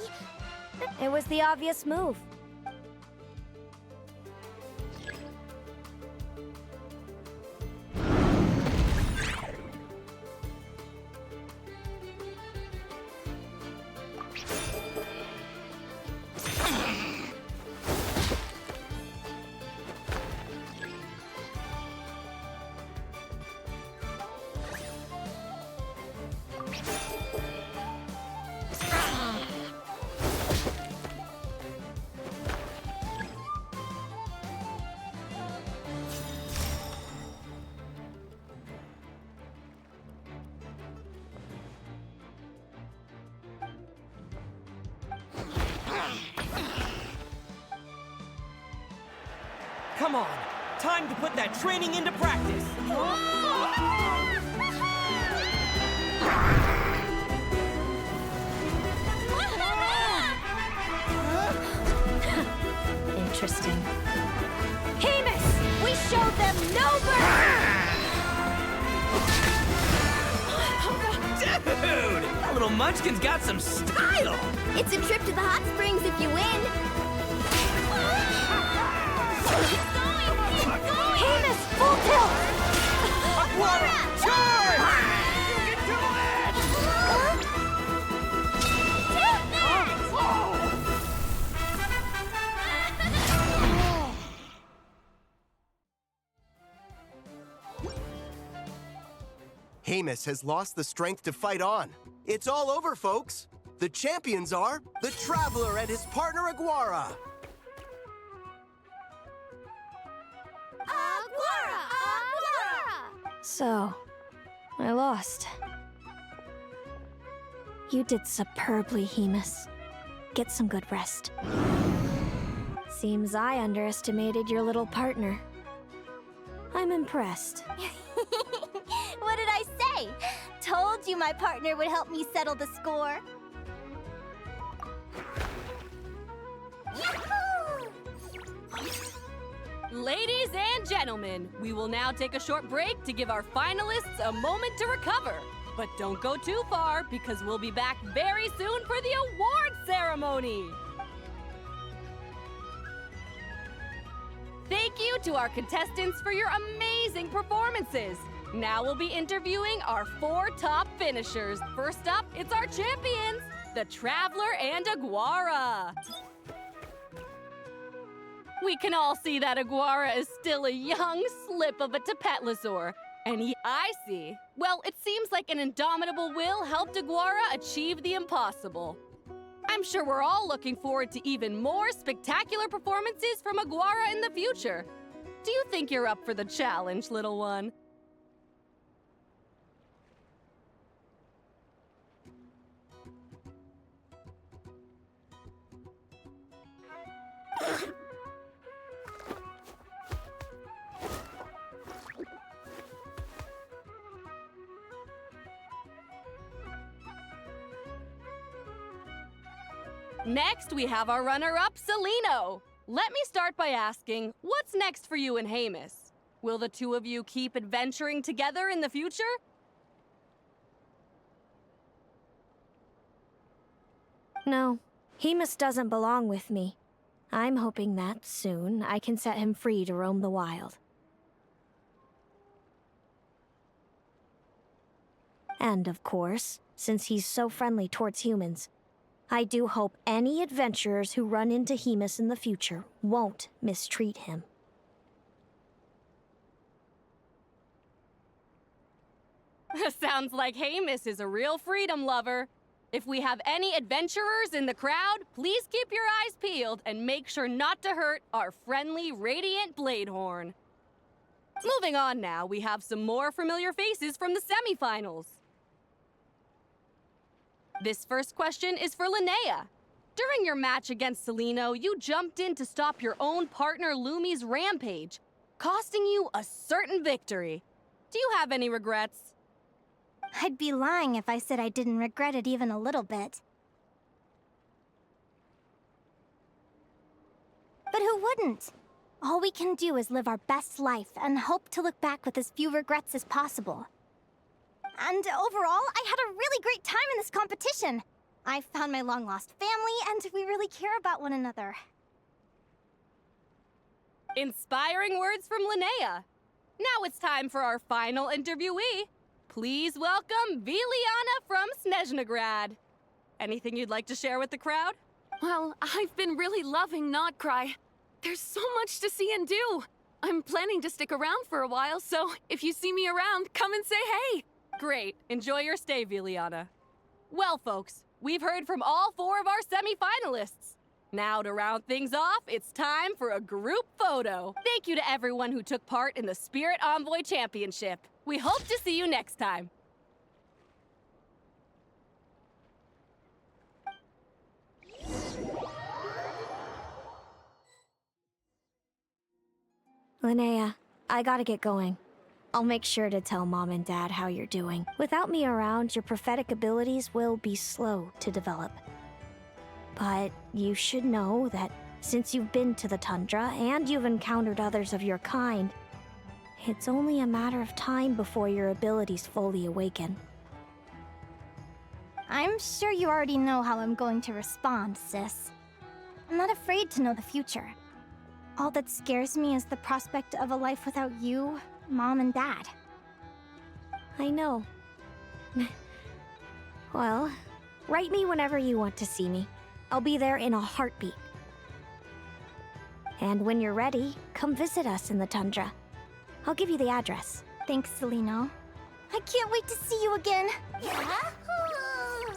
It was the obvious move. Come on, time to put that training into practice. Interesting. Hemus! We showed them no Dude! That little munchkin's got some style! It's a trip to the hot springs if you win. Hemus, full tilt! Aguara, charge! You can do it! Hemus has lost the strength to fight on. It's all over, folks. The champions are the Traveler and his partner Aguara. So, I lost. You did superbly, Hemus. Get some good rest. Seems I underestimated your little partner. I'm impressed. What did I say? Told you my partner would help me settle the score. Ladies and gentlemen, we will now take a short break to give our finalists a moment to recover. But don't go too far, because we'll be back very soon for the award ceremony. Thank you to our contestants for your amazing performances. Now we'll be interviewing our 4 top finishers. First up, it's our champions, the Traveler and Aguara. We can all see that Aguara is still a young slip of a Tepetlosaur. And I see. Well, it seems like an indomitable will helped Aguara achieve the impossible. I'm sure we're all looking forward to even more spectacular performances from Aguara in the future. Do you think you're up for the challenge, little one? Next, we have our runner-up, Celino. Let me start by asking, what's next for you and Hamus? Will the two of you keep adventuring together in the future? No, Hemus doesn't belong with me. I'm hoping that soon I can set him free to roam the wild. And of course, since he's so friendly towards humans, I do hope any adventurers who run into Hemus in the future won't mistreat him. Sounds like Hamus is a real freedom lover. If we have any adventurers in the crowd, please keep your eyes peeled and make sure not to hurt our friendly, radiant Bladehorn. Moving on now, we have some more familiar faces from the semifinals. This first question is for Linnea. During your match against Celino, you jumped in to stop your own partner Lumi's rampage, costing you a certain victory. Do you have any regrets? I'd be lying if I said I didn't regret it even a little bit. But who wouldn't? All we can do is live our best life and hope to look back with as few regrets as possible. And overall, I had a really great time in this competition. I found my long-lost family, and we really care about one another. Inspiring words from Linnea. Now it's time for our final interviewee. Please welcome Viliana from Snezhnograd. Anything you'd like to share with the crowd? Well, I've been really loving Nodcry. There's so much to see and do. I'm planning to stick around for a while, so if you see me around, come and say hey. Great. Enjoy your stay, Viliana. Well, folks, we've heard from all 4 of our semi-finalists. Now, to round things off, it's time for a group photo. Thank you to everyone who took part in the Spirit Envoy Championship. We hope to see you next time. Linnea, I gotta get going. I'll make sure to tell Mom and Dad how you're doing. Without me around, your prophetic abilities will be slow to develop. But you should know that since you've been to the tundra and you've encountered others of your kind, it's only a matter of time before your abilities fully awaken. I'm sure you already know how I'm going to respond, sis. I'm not afraid to know the future. All that scares me is the prospect of a life without you, Mom, and Dad. I know. Well, write me whenever you want to see me. I'll be there in a heartbeat. And when you're ready, come visit us in the tundra. I'll give you the address. Thanks, Celino. I can't wait to see you again. Yahoo!